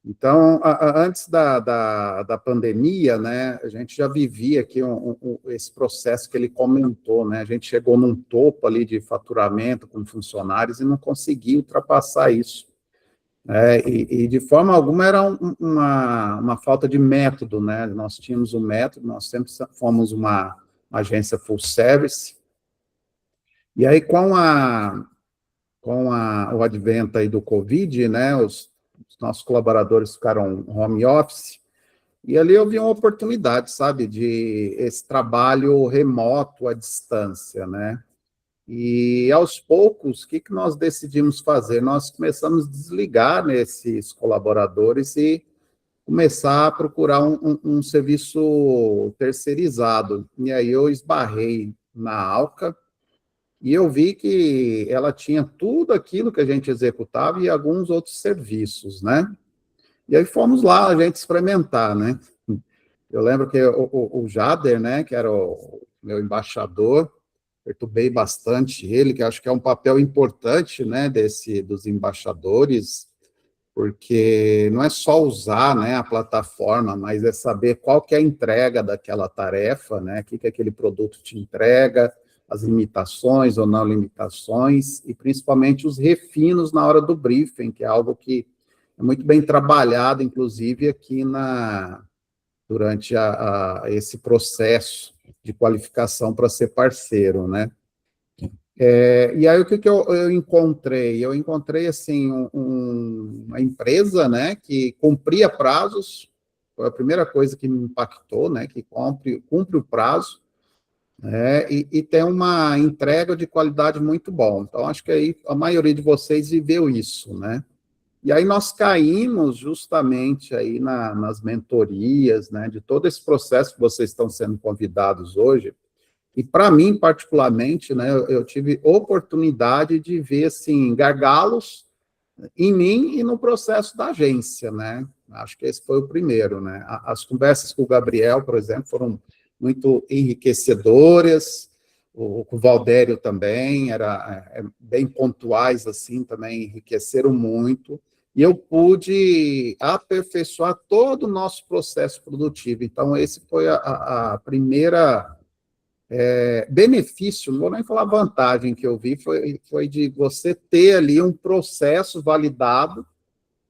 Então, antes da pandemia, né, a gente já vivia aqui esse processo que ele comentou, né, a gente chegou num topo ali de faturamento com funcionários e não conseguia ultrapassar isso. E de forma alguma era uma falta de método, né, nós tínhamos um método, nós sempre fomos uma agência full service, e aí com o advento aí do Covid, né, os nossos colaboradores ficaram home office, e ali eu vi uma oportunidade, sabe, de esse trabalho remoto à distância, né? E aos poucos, o que nós decidimos fazer? Nós começamos a desligar nesses colaboradores e começar a procurar um serviço terceirizado. E aí eu esbarrei na Alca, e eu vi que ela tinha tudo aquilo que a gente executava e alguns outros serviços, né? E aí fomos lá a gente experimentar, né? Eu lembro que o Jader, né, que era o meu embaixador, perturbei bastante ele, que acho que é um papel importante, né, dos embaixadores, porque não é só usar, né, a plataforma, mas é saber qual que é a entrega daquela tarefa, né, o que aquele produto te entrega, as limitações ou não limitações, e principalmente os refinos na hora do briefing, que é algo que é muito bem trabalhado, inclusive, aqui durante esse processo de qualificação para ser parceiro, né? E aí, o que eu encontrei? Eu encontrei, assim, uma empresa, né, que cumpria prazos, foi a primeira coisa que me impactou, né, que cumpre o prazo, e tem uma entrega de qualidade muito bom. Então, acho que aí a maioria de vocês viveu isso, né? E aí nós caímos justamente aí nas mentorias, né, de todo esse processo que vocês estão sendo convidados hoje. E para mim, particularmente, né, eu tive oportunidade de ver, assim, gargalos em mim e no processo da agência, né? Acho que esse foi o primeiro, né? As conversas com o Gabriel, por exemplo, foram muito enriquecedoras, com o Valdério também, bem pontuais, assim, também enriqueceram muito, e eu pude aperfeiçoar todo o nosso processo produtivo. Então, esse foi a primeira benefício, não vou nem falar vantagem que eu vi, foi de você ter ali um processo validado,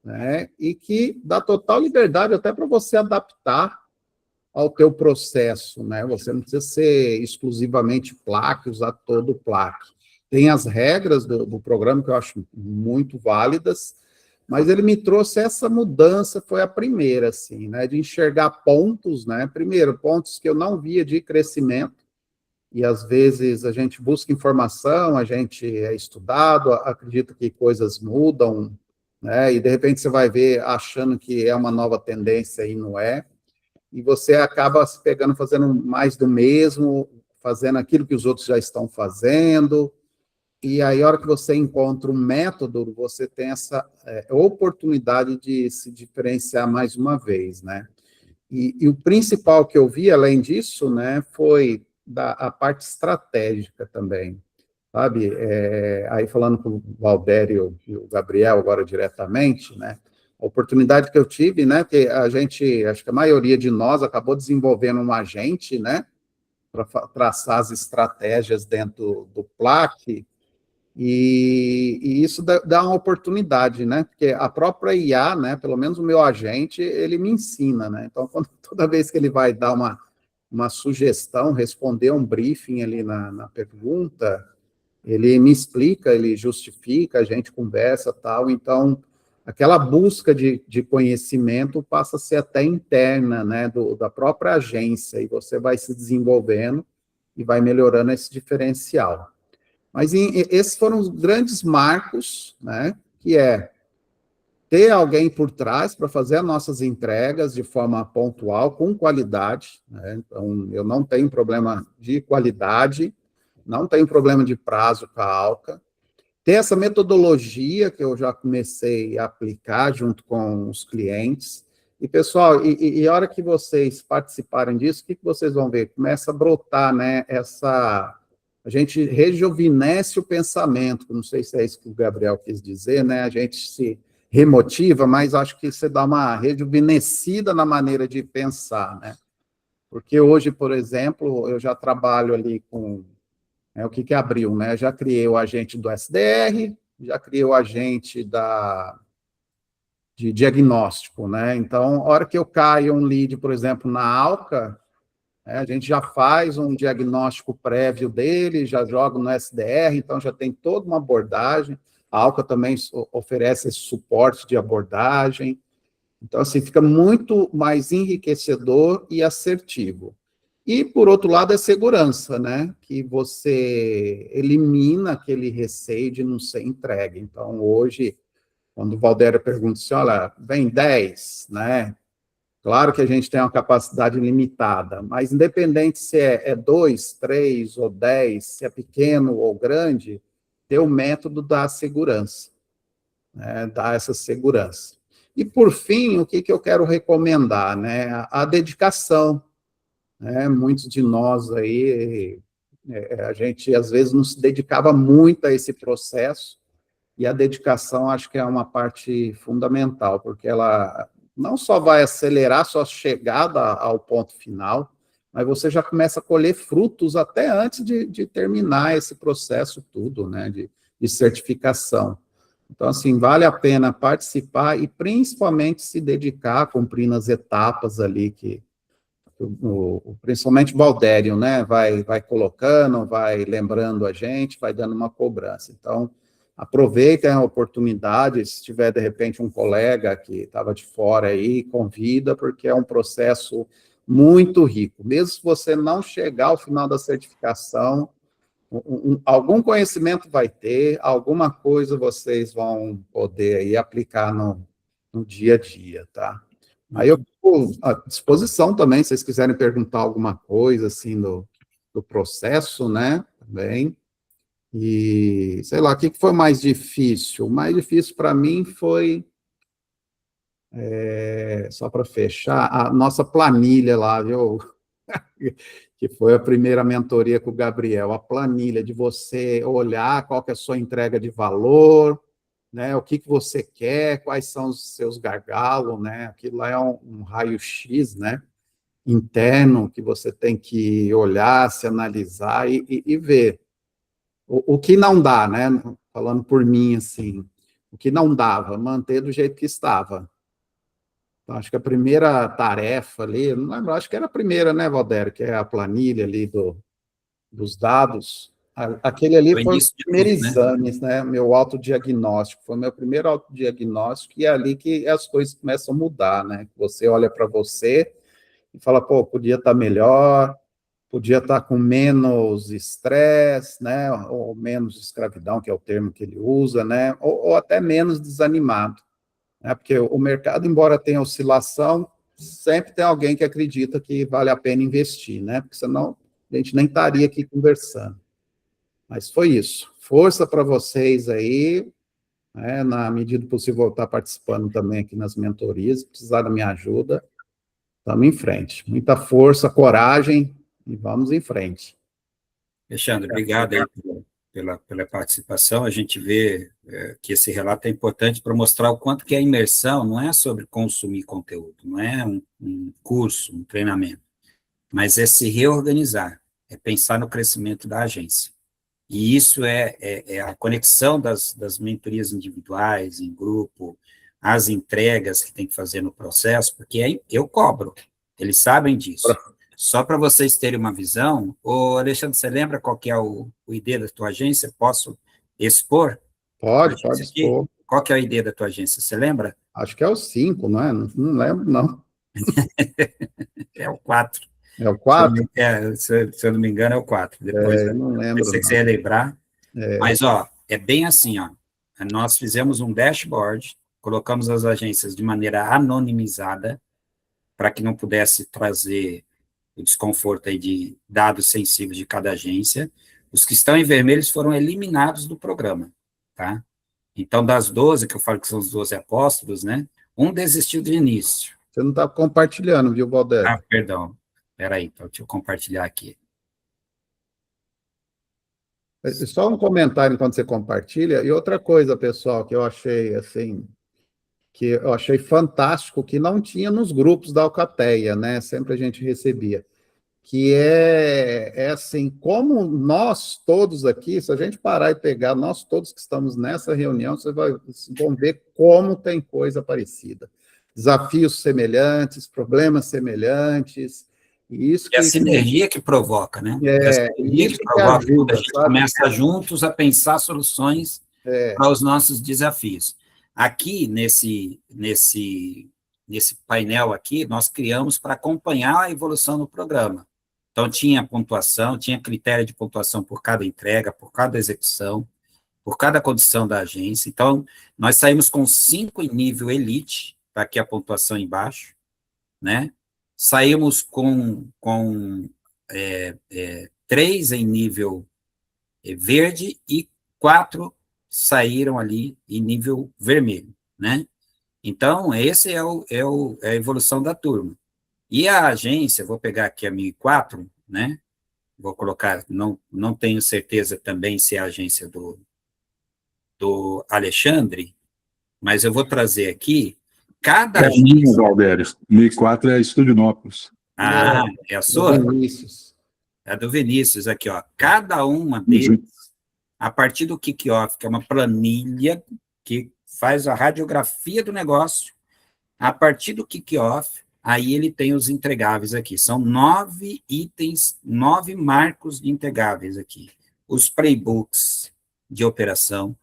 né, e que dá total liberdade até para você adaptar ao teu processo, né? Você não precisa ser exclusivamente plaque, usar todo o plaque. Tem as regras do programa que eu acho muito válidas, mas ele me trouxe essa mudança, foi a primeira, assim, né? De enxergar pontos, né? Primeiro, pontos que eu não via de crescimento, e às vezes a gente busca informação, a gente é estudado, acredita que coisas mudam, né? E de repente você vai ver achando que é uma nova tendência e não é. E você acaba se pegando, fazendo mais do mesmo, fazendo aquilo que os outros já estão fazendo, e aí, a hora que você encontra um método, você tem essa oportunidade de se diferenciar mais uma vez, né? E o principal que eu vi, além disso, né, foi a parte estratégica também. sabe? Aí falando com o Valdério e o Gabriel agora diretamente, né? A oportunidade que eu tive, né? Que a gente, acho que a maioria de nós acabou desenvolvendo um agente, né? Para traçar as estratégias dentro do PLAC, e isso dá uma oportunidade, né? Porque a própria IA, né? Pelo menos o meu agente, ele me ensina, né? Então, toda vez que ele vai dar uma sugestão, responder um briefing ali na pergunta, ele me explica, ele justifica, a gente conversa, tal, então, aquela busca de conhecimento passa a ser até interna, né, da própria agência, e você vai se desenvolvendo e vai melhorando esse diferencial. Mas esses foram os grandes marcos, né, que é ter alguém por trás para fazer as nossas entregas de forma pontual, com qualidade, né, então, eu não tenho problema de qualidade, não tenho problema de prazo com a Alca, tem essa metodologia que eu já comecei a aplicar junto com os clientes, e pessoal, a hora que vocês participarem disso, o que vocês vão ver? Começa a brotar, né, a gente rejuvenesce o pensamento, não sei se é isso que o Gabriel quis dizer, né, a gente se remotiva, mas acho que você dá uma rejuvenescida na maneira de pensar, né, porque hoje, por exemplo, eu já trabalho ali com o que abriu, né? Já criei o agente do SDR, já criei o agente de diagnóstico, né? Então, a hora que eu caio um lead, por exemplo, na Alca, a gente já faz um diagnóstico prévio dele, já joga no SDR, então já tem toda uma abordagem. A Alca também oferece esse suporte de abordagem. Então, assim, fica muito mais enriquecedor e assertivo. E, por outro lado, é segurança, né? Que você elimina aquele receio de não ser entregue. Então, hoje, quando o Valdério pergunta assim, olha, vem 10, né? Claro que a gente tem uma capacidade limitada, mas independente se é 2, 3 ou 10, se é pequeno ou grande, ter o método da segurança, né? Dá essa segurança. E, por fim, o que eu quero recomendar, né? A dedicação. Muitos de nós aí, a gente às vezes não se dedicava muito a esse processo, e a dedicação acho que é uma parte fundamental, porque ela não só vai acelerar a sua chegada ao ponto final, mas você já começa a colher frutos até antes de terminar esse processo tudo, né, de certificação. Então, assim, vale a pena participar e principalmente se dedicar, cumprindo as etapas ali que principalmente o Valdério, né, vai colocando, vai lembrando a gente, vai dando uma cobrança. Então, aproveitem a oportunidade, se tiver, de repente, um colega que estava de fora aí, convida, porque é um processo muito rico. Mesmo se você não chegar ao final da certificação, algum conhecimento vai ter, alguma coisa vocês vão poder aí aplicar no dia a dia, tá? Aí eu estou à disposição também, se vocês quiserem perguntar alguma coisa, assim, do processo, né, também. E, sei lá, o que foi mais difícil? O mais difícil para mim foi, só para fechar, a nossa planilha lá, viu? Que foi a primeira mentoria com o Gabriel, a planilha de você olhar qual que é a sua entrega de valor, né, o que você quer, quais são os seus gargalos, né, aquilo lá é um raio-x, né, interno, que você tem que olhar, se analisar e ver. O que não dá, né, falando por mim, assim, o que não dava, manter do jeito que estava. Então, acho que a primeira tarefa ali, não lembro, acho que era a primeira, né, Valdério, que é a planilha ali dos dados. Aquele ali foi o primeiro exame, né? Meu autodiagnóstico, foi o meu primeiro autodiagnóstico, e é ali que as coisas começam a mudar, né? Você olha para você e fala, pô, podia estar melhor, podia estar com menos estresse, né? Ou menos escravidão, que é o termo que ele usa, né? Ou até menos desanimado, né? Porque o mercado, embora tenha oscilação, sempre tem alguém que acredita que vale a pena investir, né? Porque senão a gente nem estaria aqui conversando. Mas foi isso. Força para vocês aí, né, na medida do possível, vou estar participando também aqui nas mentorias, se precisar da minha ajuda, estamos em frente. Muita força, coragem, e vamos em frente. Alexandre, obrigado aí pela participação. A gente vê que esse relato é importante para mostrar o quanto que a imersão não é sobre consumir conteúdo, não é um curso, um treinamento, mas é se reorganizar, é pensar no crescimento da agência. E isso é a conexão das mentorias individuais, em grupo, as entregas que tem que fazer no processo, porque aí eu cobro, eles sabem disso. Só para vocês terem uma visão, ô Alexandre, você lembra qual que é o ID da tua agência? Posso expor? Pode Aqui? expor. Qual que é o ID da tua agência, você lembra? Acho que é o 5, não é? Não lembro, não. É o 4. É o 4? Se eu não me engano, é o 4. Depois, não lembro, pensei que não. você ia lembrar. Mas, ó, é bem assim, ó. Nós fizemos um dashboard, colocamos as agências de maneira anonimizada, para que não pudesse trazer o desconforto aí de dados sensíveis de cada agência. Os que estão em vermelhos foram eliminados do programa, tá? Então, das 12, que eu falo que são os 12 apóstolos, né? Um desistiu de início. Você não está compartilhando, viu, Valder? Ah, perdão. Espera aí, então, deixa eu compartilhar aqui. Só um comentário enquanto você compartilha. E outra coisa, pessoal, que eu achei, assim, que eu achei fantástico, que não tinha nos grupos da Alcateia, né? Sempre a gente recebia. Que é assim, como nós todos aqui, se a gente parar e pegar, nós todos que estamos nessa reunião, vocês vão ver como tem coisa parecida. Desafios semelhantes, problemas semelhantes, e isso E a sinergia que provoca, né? A sinergia isso que provoca ajuda, quando a gente sabe? começa juntos a pensar soluções para os nossos desafios. Aqui, nesse painel aqui, nós criamos para acompanhar a evolução do programa. Então, tinha pontuação, tinha critério de pontuação por cada entrega, por cada execução, por cada condição da agência. Então, nós saímos com 5 em nível elite, está aqui a pontuação embaixo, né? Saímos com 3 em nível verde e 4 saíram ali em nível vermelho, né? Então, esse é a evolução da turma. E a agência, vou pegar aqui a 1004, né? Vou colocar, não tenho certeza também se é a agência do Alexandre, mas eu vou trazer aqui, cada É a minha, agência... Valdério. 1004 é Estudionópolis. Ah, é a sua? Do Vinícius. É a do Vinícius, aqui, ó. Cada uma deles, a partir do kick-off, que é uma planilha que faz a radiografia do negócio, a partir do kick-off, aí ele tem os entregáveis aqui. São 9 itens, 9 marcos de entregáveis aqui. Os playbooks de operação,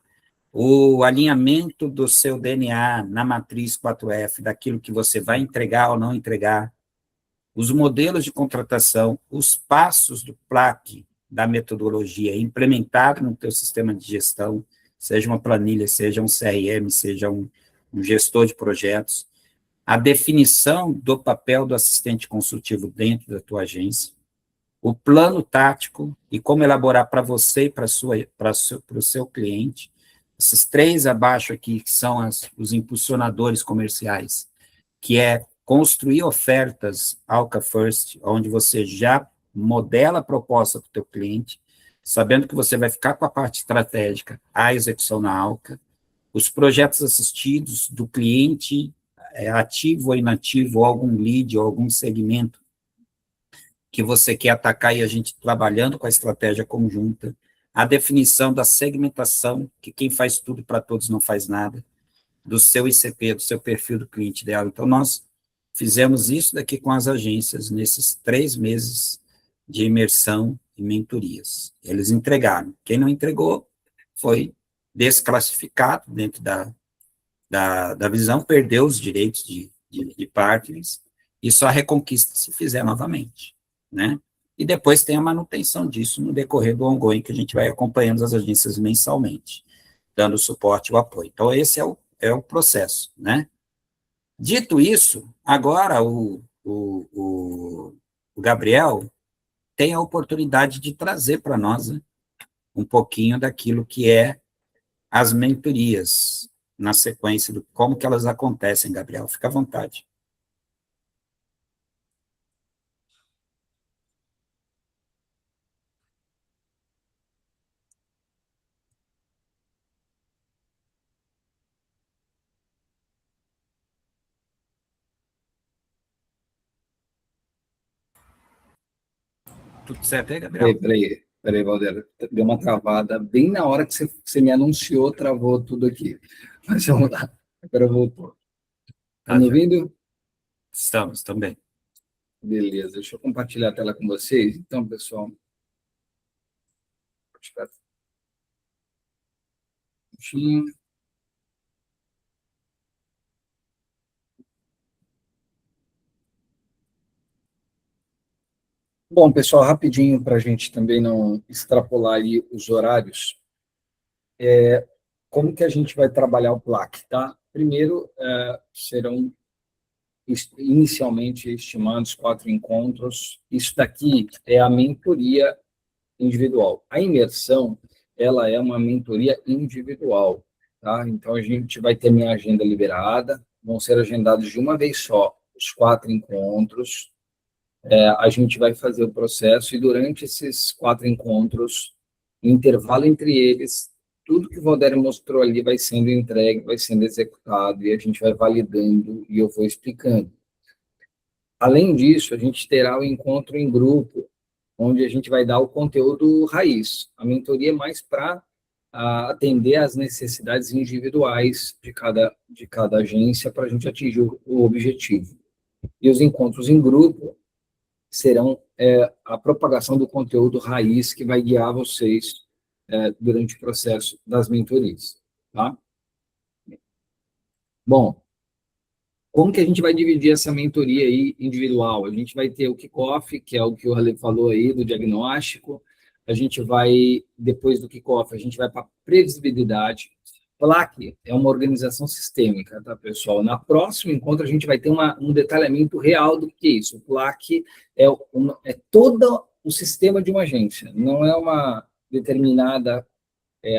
o alinhamento do seu DNA na matriz 4F, daquilo que você vai entregar ou não entregar, os modelos de contratação, os passos do PLAC, da metodologia, implementado no teu sistema de gestão, seja uma planilha, seja um CRM, seja um gestor de projetos, a definição do papel do assistente consultivo dentro da tua agência, o plano tático e como elaborar para você e para o seu cliente. Esses 3 abaixo aqui, que são os impulsionadores comerciais, que é construir ofertas Alca First, onde você já modela a proposta para o teu cliente, sabendo que você vai ficar com a parte estratégica, a execução na Alca, os projetos assistidos do cliente, ativo ou inativo, ou algum lead, ou algum segmento que você quer atacar e a gente trabalhando com a estratégia conjunta, a definição da segmentação, que quem faz tudo para todos não faz nada, do seu ICP, do seu perfil do cliente ideal. Então, nós fizemos isso daqui com as agências, nesses 3 meses de imersão e mentorias. Eles entregaram. Quem não entregou foi desclassificado dentro da visão, perdeu os direitos de partners, e só reconquista se fizer novamente, né? E depois tem a manutenção disso no decorrer do ongoing, que a gente vai acompanhando as agências mensalmente, dando suporte e o apoio. Então, esse é o processo, né? Dito isso, agora o Gabriel tem a oportunidade de trazer para nós, né, um pouquinho daquilo que é as mentorias, na sequência do como que elas acontecem, Gabriel. Fica à vontade. Tudo certo aí, Gabriel? Peraí, Valdeir. Deu uma travada bem na hora que você me anunciou, travou tudo aqui. Mas vamos lá. Agora voltou. Tá me ouvindo? Estamos também. Beleza, deixa eu compartilhar a tela com vocês. Então, pessoal. Espera. Um minutinho. Bom, pessoal, rapidinho para a gente também não extrapolar aí os horários. Como que a gente vai trabalhar o PLAC, tá? Primeiro, serão inicialmente estimados 4 encontros. Isso daqui é a mentoria individual. A imersão, ela é uma mentoria individual, tá? Então, a gente vai ter minha agenda liberada, vão ser agendados de uma vez só os 4 encontros. A gente vai fazer o processo e durante esses 4 encontros, intervalo entre eles, tudo que o Valdeir mostrou ali vai sendo entregue, vai sendo executado e a gente vai validando e eu vou explicando. Além disso, a gente terá o encontro em grupo, onde a gente vai dar o conteúdo raiz. A mentoria é mais para atender às necessidades individuais de cada agência para a gente atingir o objetivo. E os encontros em grupo serão a propagação do conteúdo raiz que vai guiar vocês durante o processo das mentorias, tá? Bom, como que a gente vai dividir essa mentoria aí individual? A gente vai ter o kickoff, que é o que o Raleigh falou aí, do diagnóstico. A gente vai, depois do kickoff, a gente vai para previsibilidade. PLAC é uma organização sistêmica, tá, pessoal? Na próxima encontro, a gente vai ter um detalhamento real do que é isso. O PLAC é todo o sistema de uma agência, não é uma determinada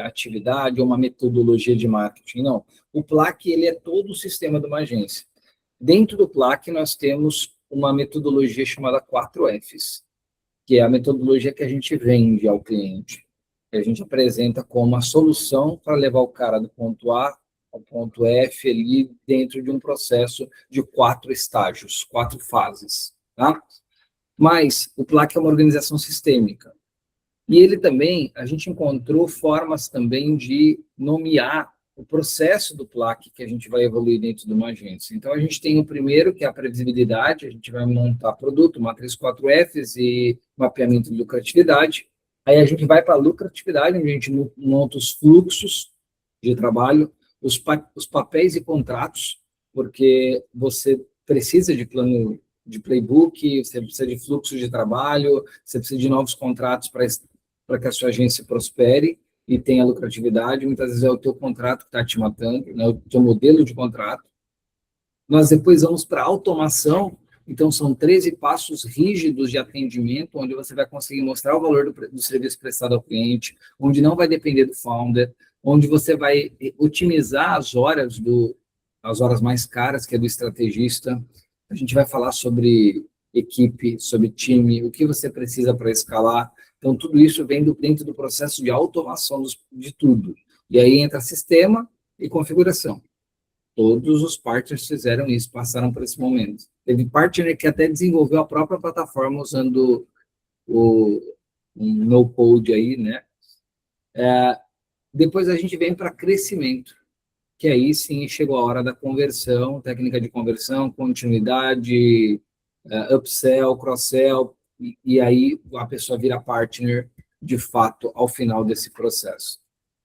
atividade ou uma metodologia de marketing, não. O PLAC, ele é todo o sistema de uma agência. Dentro do PLAC, nós temos uma metodologia chamada 4Fs, que é a metodologia que a gente vende ao cliente. Que a gente apresenta como a solução para levar o cara do ponto A ao ponto F ali dentro de um processo de 4 estágios, 4 fases, tá? Mas o PLAC é uma organização sistêmica. E ele também, a gente encontrou formas também de nomear o processo do PLAC que a gente vai evoluir dentro de uma agência. Então, a gente tem o primeiro, que é a previsibilidade, a gente vai montar produto, matriz 4Fs e mapeamento de lucratividade. Aí a gente vai para a lucratividade, onde a gente monta os fluxos de trabalho, os papéis e contratos, porque você precisa de plano de playbook, você precisa de fluxo de trabalho, você precisa de novos contratos para que a sua agência prospere e tenha lucratividade. Muitas vezes é o teu contrato que está te matando, né, o teu modelo de contrato. Nós depois vamos para a automação. Então, são 13 passos rígidos de atendimento, onde você vai conseguir mostrar o valor do serviço prestado ao cliente, onde não vai depender do founder, onde você vai otimizar as horas mais caras, que é do estrategista. A gente vai falar sobre equipe, sobre time, o que você precisa para escalar. Então, tudo isso vem dentro do processo de automação de tudo. E aí entra sistema e configuração. Todos os partners fizeram isso, passaram por esse momento. Teve partner que até desenvolveu a própria plataforma usando um no-code aí, né? Depois a gente vem para crescimento, que aí sim chegou a hora da conversão, técnica de conversão, continuidade, upsell, cross-sell, e aí a pessoa vira partner de fato ao final desse processo.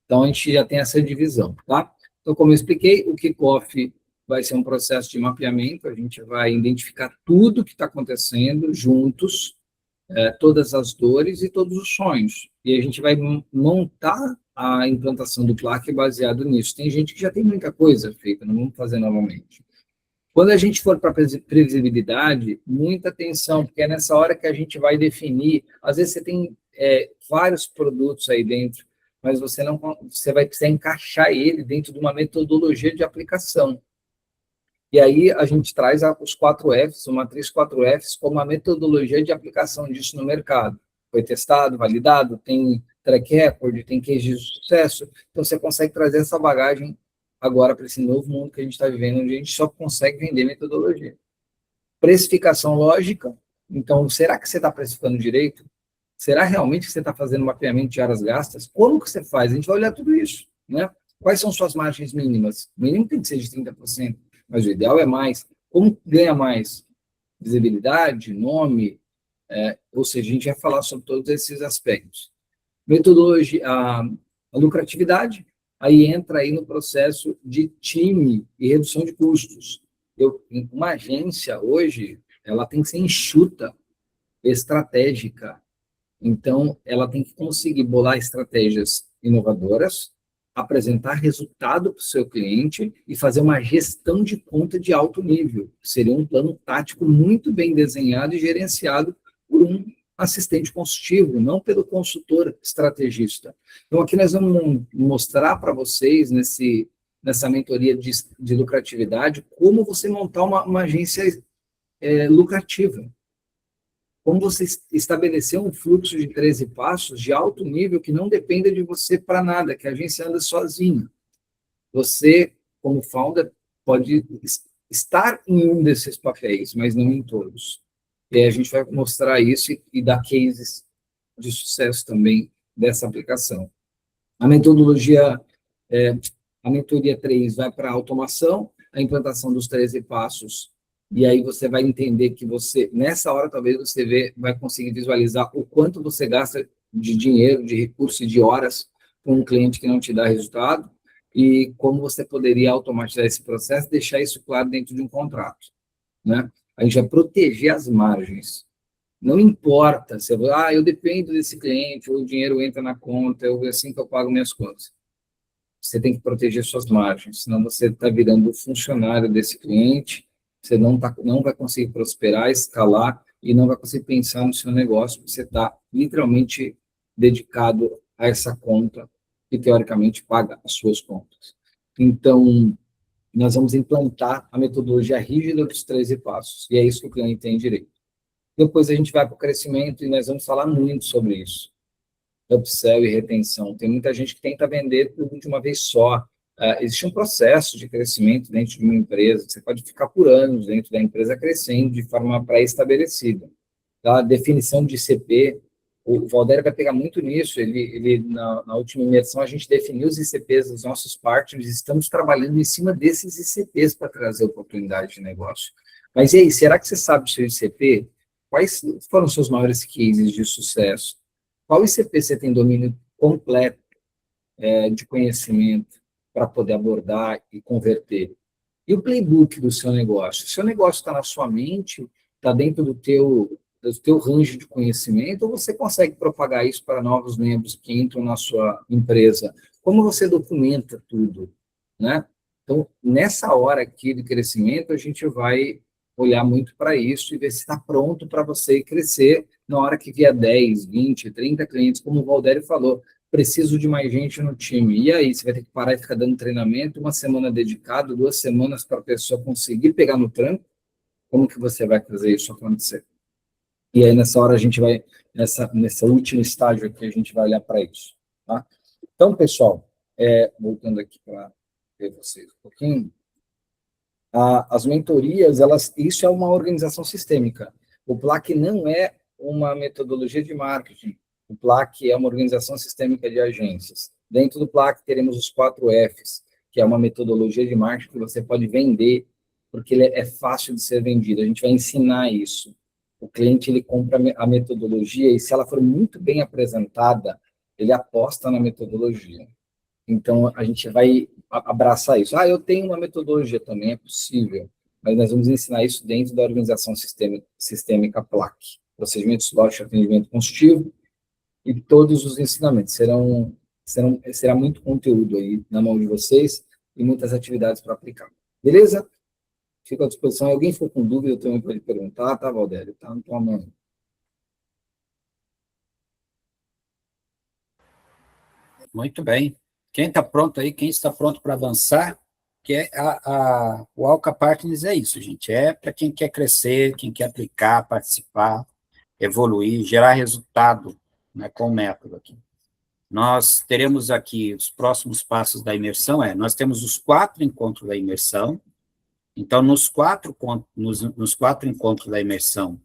Então a gente já tem essa divisão, tá? Então, como eu expliquei, o kickoff vai ser um processo de mapeamento, a gente vai identificar tudo que está acontecendo juntos, todas as dores e todos os sonhos. E a gente vai montar a implantação do PLAC baseado nisso. Tem gente que já tem muita coisa feita, não vamos fazer novamente. Quando a gente for para a previsibilidade, muita atenção, porque é nessa hora que a gente vai definir, às vezes você tem vários produtos aí dentro, mas você vai precisar encaixar ele dentro de uma metodologia de aplicação. E aí a gente traz os 4Fs, a matriz 4Fs, como a metodologia de aplicação disso no mercado. Foi testado, validado, tem track record, tem case de sucesso, então você consegue trazer essa bagagem agora para esse novo mundo que a gente está vivendo, onde a gente só consegue vender metodologia. Precificação lógica, então, será que você está precificando direito? Será realmente que você está fazendo mapeamento de áreas gastas? Como que você faz? A gente vai olhar tudo isso, né? Quais são suas margens mínimas? O mínimo tem que ser de 30%, mas o ideal é mais. Como ganha mais? Visibilidade, nome, ou seja, a gente vai falar sobre todos esses aspectos. Metodologia, a lucratividade, aí entra aí no processo de time e redução de custos. Uma agência, hoje, ela tem que ser enxuta, estratégica. Então, ela tem que conseguir bolar estratégias inovadoras, apresentar resultado para o seu cliente e fazer uma gestão de conta de alto nível. Seria um plano tático muito bem desenhado e gerenciado por um assistente consultivo, não pelo consultor estrategista. Então, aqui nós vamos mostrar para vocês, nessa mentoria de lucratividade, como você montar uma agência lucrativa. Como você estabelecer um fluxo de 13 passos de alto nível que não dependa de você para nada, que a agência anda sozinha. Você, como founder, pode estar em um desses papéis, mas não em todos. E aí a gente vai mostrar isso e dar cases de sucesso também dessa aplicação. A metodologia, a mentoria 3 vai para a automação, a implantação dos 13 passos, e aí você vai entender que você, nessa hora, talvez você vai conseguir visualizar o quanto você gasta de dinheiro, de recurso e de horas com um cliente que não te dá resultado, e como você poderia automatizar esse processo, deixar isso claro dentro de um contrato, né? A gente vai proteger as margens. Não importa se eu dependo desse cliente, ou o dinheiro entra na conta, é assim que eu pago minhas contas. Você tem que proteger suas margens, senão você está virando funcionário desse cliente, você não vai conseguir prosperar, escalar, e não vai conseguir pensar no seu negócio, porque você está literalmente dedicado a essa conta, que teoricamente paga as suas contas. Então, nós vamos implantar a metodologia rígida dos 13 passos, e é isso que o cliente tem direito. Depois a gente vai para o crescimento, e nós vamos falar muito sobre isso. Upsell e retenção. Tem muita gente que tenta vender tudo de uma vez só. Existe um processo de crescimento dentro de uma empresa, você pode ficar por anos dentro da empresa crescendo de forma pré-estabelecida. A definição de ICP, o Valder vai pegar muito nisso, na última imersão a gente definiu os ICPs dos nossos partners, estamos trabalhando em cima desses ICPs para trazer oportunidade de negócio. Mas e aí, será que você sabe o seu ICP? Quais foram os seus maiores cases de sucesso? Qual ICP você tem domínio completo de conhecimento para poder abordar e converter? E o playbook do seu negócio? O seu negócio está na sua mente, está dentro do teu range de conhecimento, ou você consegue propagar isso para novos membros que entram na sua empresa? Como você documenta tudo, né? Então, nessa hora aqui de crescimento, a gente vai olhar muito para isso e ver se está pronto para você crescer na hora que vier 10, 20, 30 clientes, como o Valdério falou, preciso de mais gente no time. E aí, você vai ter que parar e ficar dando treinamento, uma semana dedicado, 2 semanas para a pessoa conseguir pegar no tranco? Como que você vai fazer isso acontecer? E aí, nessa hora, a gente vai, nesse último estágio aqui, a gente vai olhar para isso, tá? Então, pessoal, voltando aqui para ver vocês um pouquinho, as mentorias, isso é uma organização sistêmica. O PLAC não é uma metodologia de marketing. O PLAC é uma organização sistêmica de agências. Dentro do PLAC teremos os 4 Fs, que é uma metodologia de marketing que você pode vender, porque ele é fácil de ser vendido. A gente vai ensinar isso. O cliente, ele compra a metodologia e, se ela for muito bem apresentada, ele aposta na metodologia. Então, a gente vai abraçar isso. Eu tenho uma metodologia também, é possível, mas nós vamos ensinar isso dentro da organização sistêmica PLAC. Procedimento SWOT, atendimento consultivo, e todos os ensinamentos. Será muito conteúdo aí na mão de vocês e muitas atividades para aplicar. Beleza? Fico à disposição. Alguém for com dúvida, também pode perguntar, tá, Valdério? Tá na tua mão. Muito bem. Quem está pronto aí, quem está pronto para avançar, que o Alka Partners é isso, gente. É para quem quer crescer, quem quer aplicar, participar, evoluir, gerar resultado, né, com o método aqui. Nós teremos aqui os próximos passos da imersão, nós temos os 4 encontros da imersão. Então, nos 4 encontros da imersão,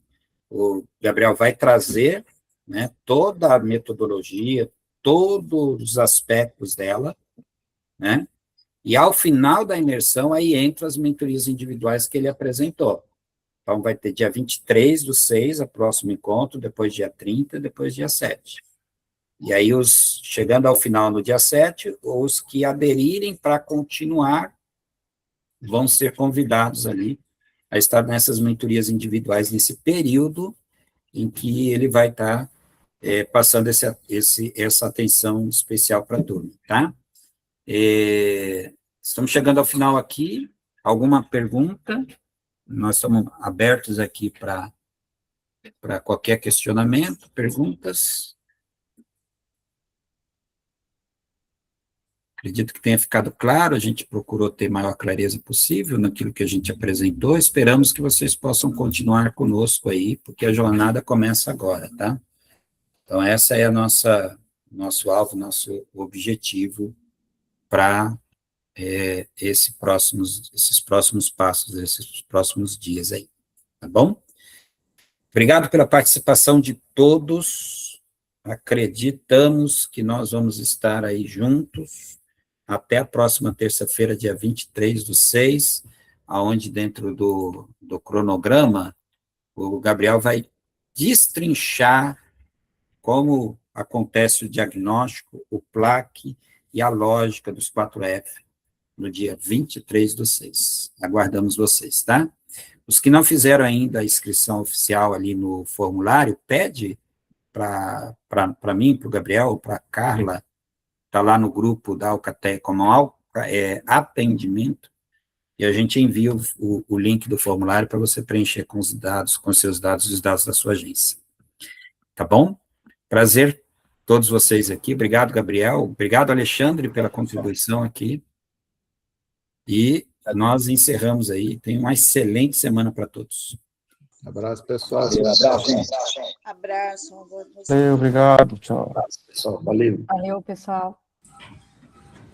o Gabriel vai trazer, né, toda a metodologia, todos os aspectos dela, né, e ao final da imersão, aí entra as mentorias individuais que ele apresentou. Então, vai ter dia 23/6, a próximo encontro, depois dia 30, depois dia 7. E aí, chegando ao final no dia 7, os que aderirem para continuar vão ser convidados ali a estar nessas mentorias individuais nesse período em que ele vai estar passando essa atenção especial para a turma, tá? Estamos chegando ao final aqui. Alguma pergunta? Nós estamos abertos aqui para qualquer questionamento, perguntas. Acredito que tenha ficado claro, a gente procurou ter maior clareza possível naquilo que a gente apresentou. Esperamos que vocês possam continuar conosco aí, porque a jornada começa agora, tá? Então, essa é nosso alvo, nosso objetivo para esses próximos passos, esses próximos dias aí, tá bom? Obrigado pela participação de todos, acreditamos que nós vamos estar aí juntos até a próxima terça-feira, dia 23/6, aonde dentro do cronograma, o Gabriel vai destrinchar como acontece o diagnóstico, o plaque e a lógica dos 4F, no dia 23/6. Aguardamos vocês, tá? Os que não fizeram ainda a inscrição oficial ali no formulário, pede para mim, para o Gabriel, para a Carla, está lá no grupo da Alcatel como atendimento, e a gente envia o link do formulário para você preencher com os dados, com seus dados e os dados da sua agência. Tá bom? Prazer todos vocês aqui. Obrigado, Gabriel. Obrigado, Alexandre, pela contribuição aqui. E nós encerramos aí. Tenha uma excelente semana para todos. Abraço, pessoal. Abraço. Valeu, obrigado. Tchau. Abraço, pessoal. Valeu. Valeu, pessoal.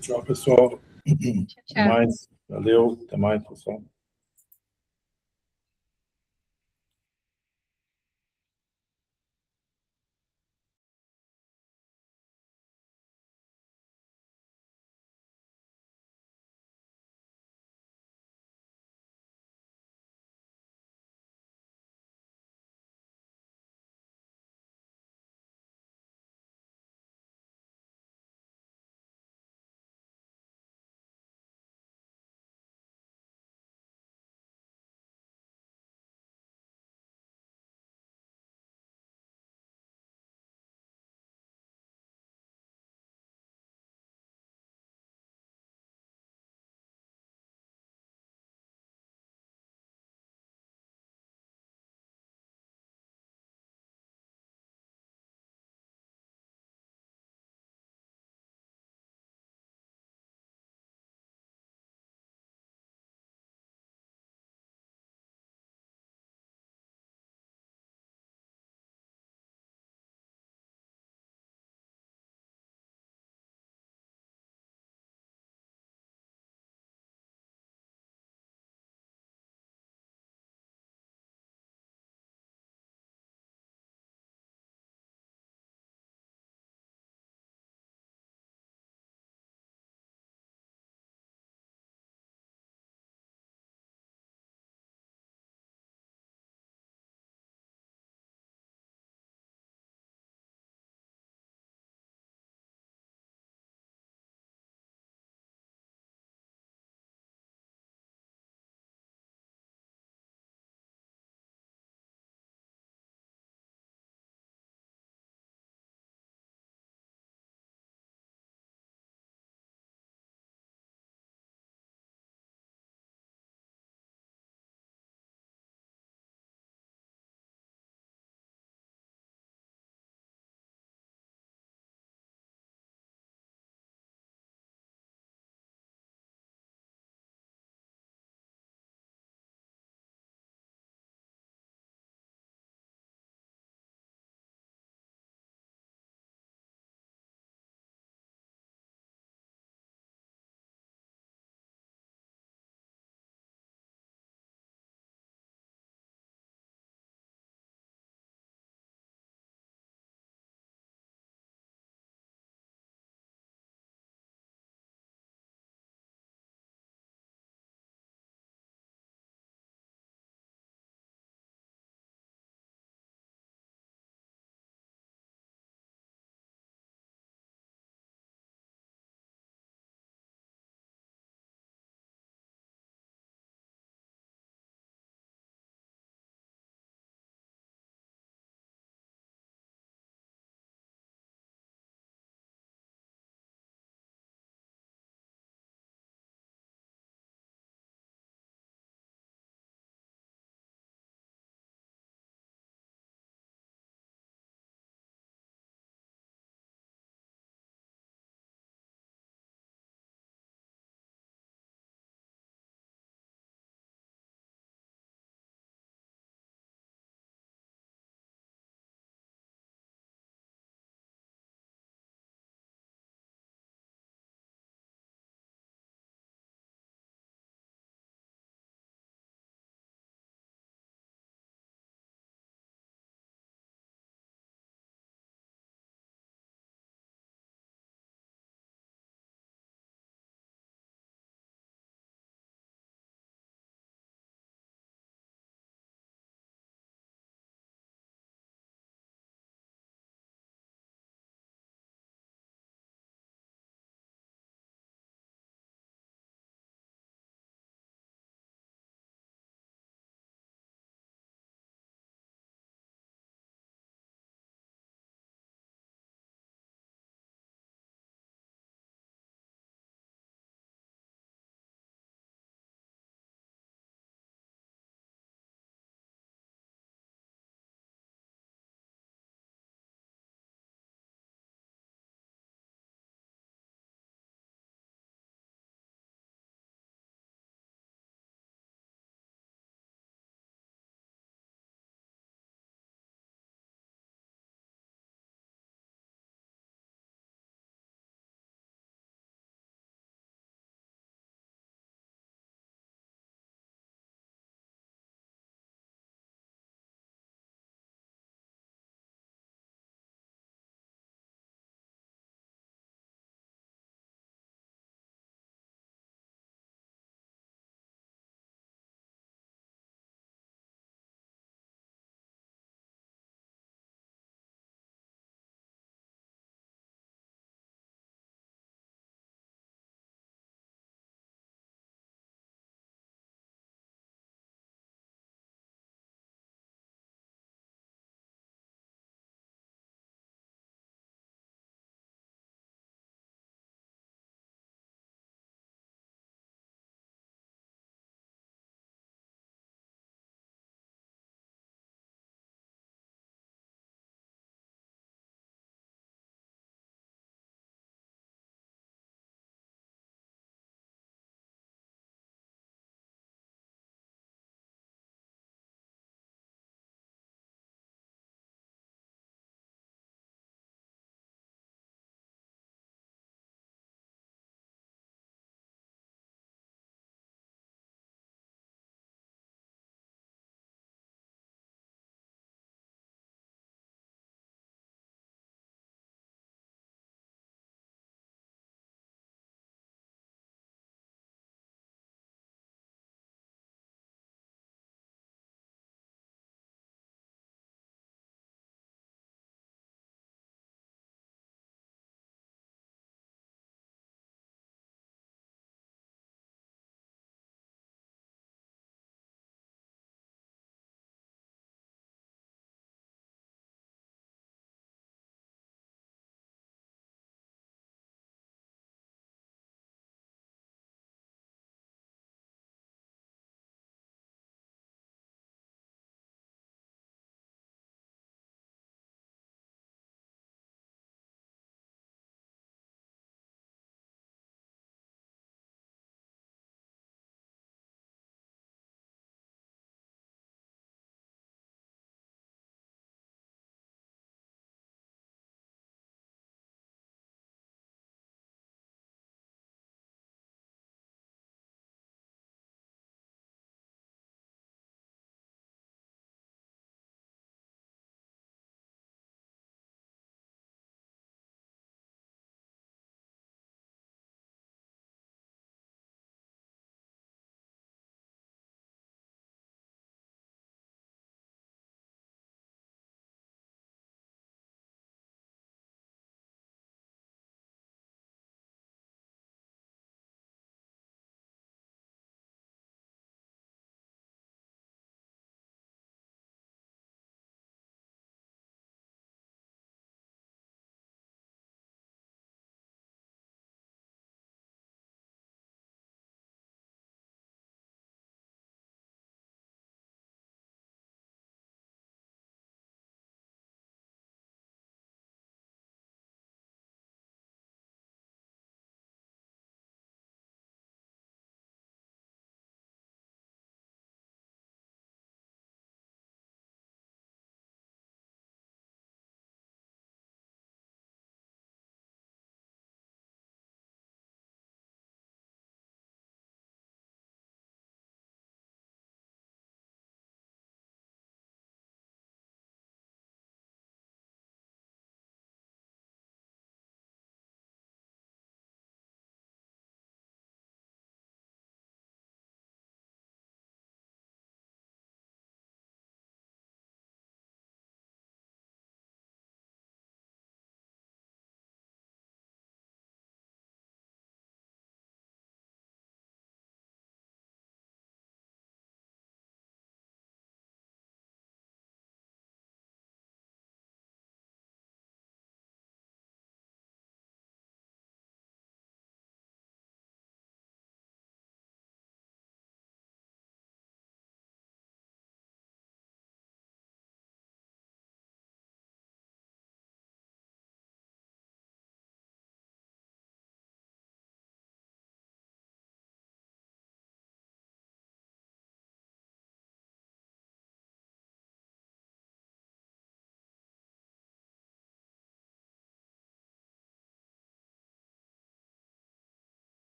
Tchau, pessoal. Tchau. Até mais. Valeu. Até mais, pessoal.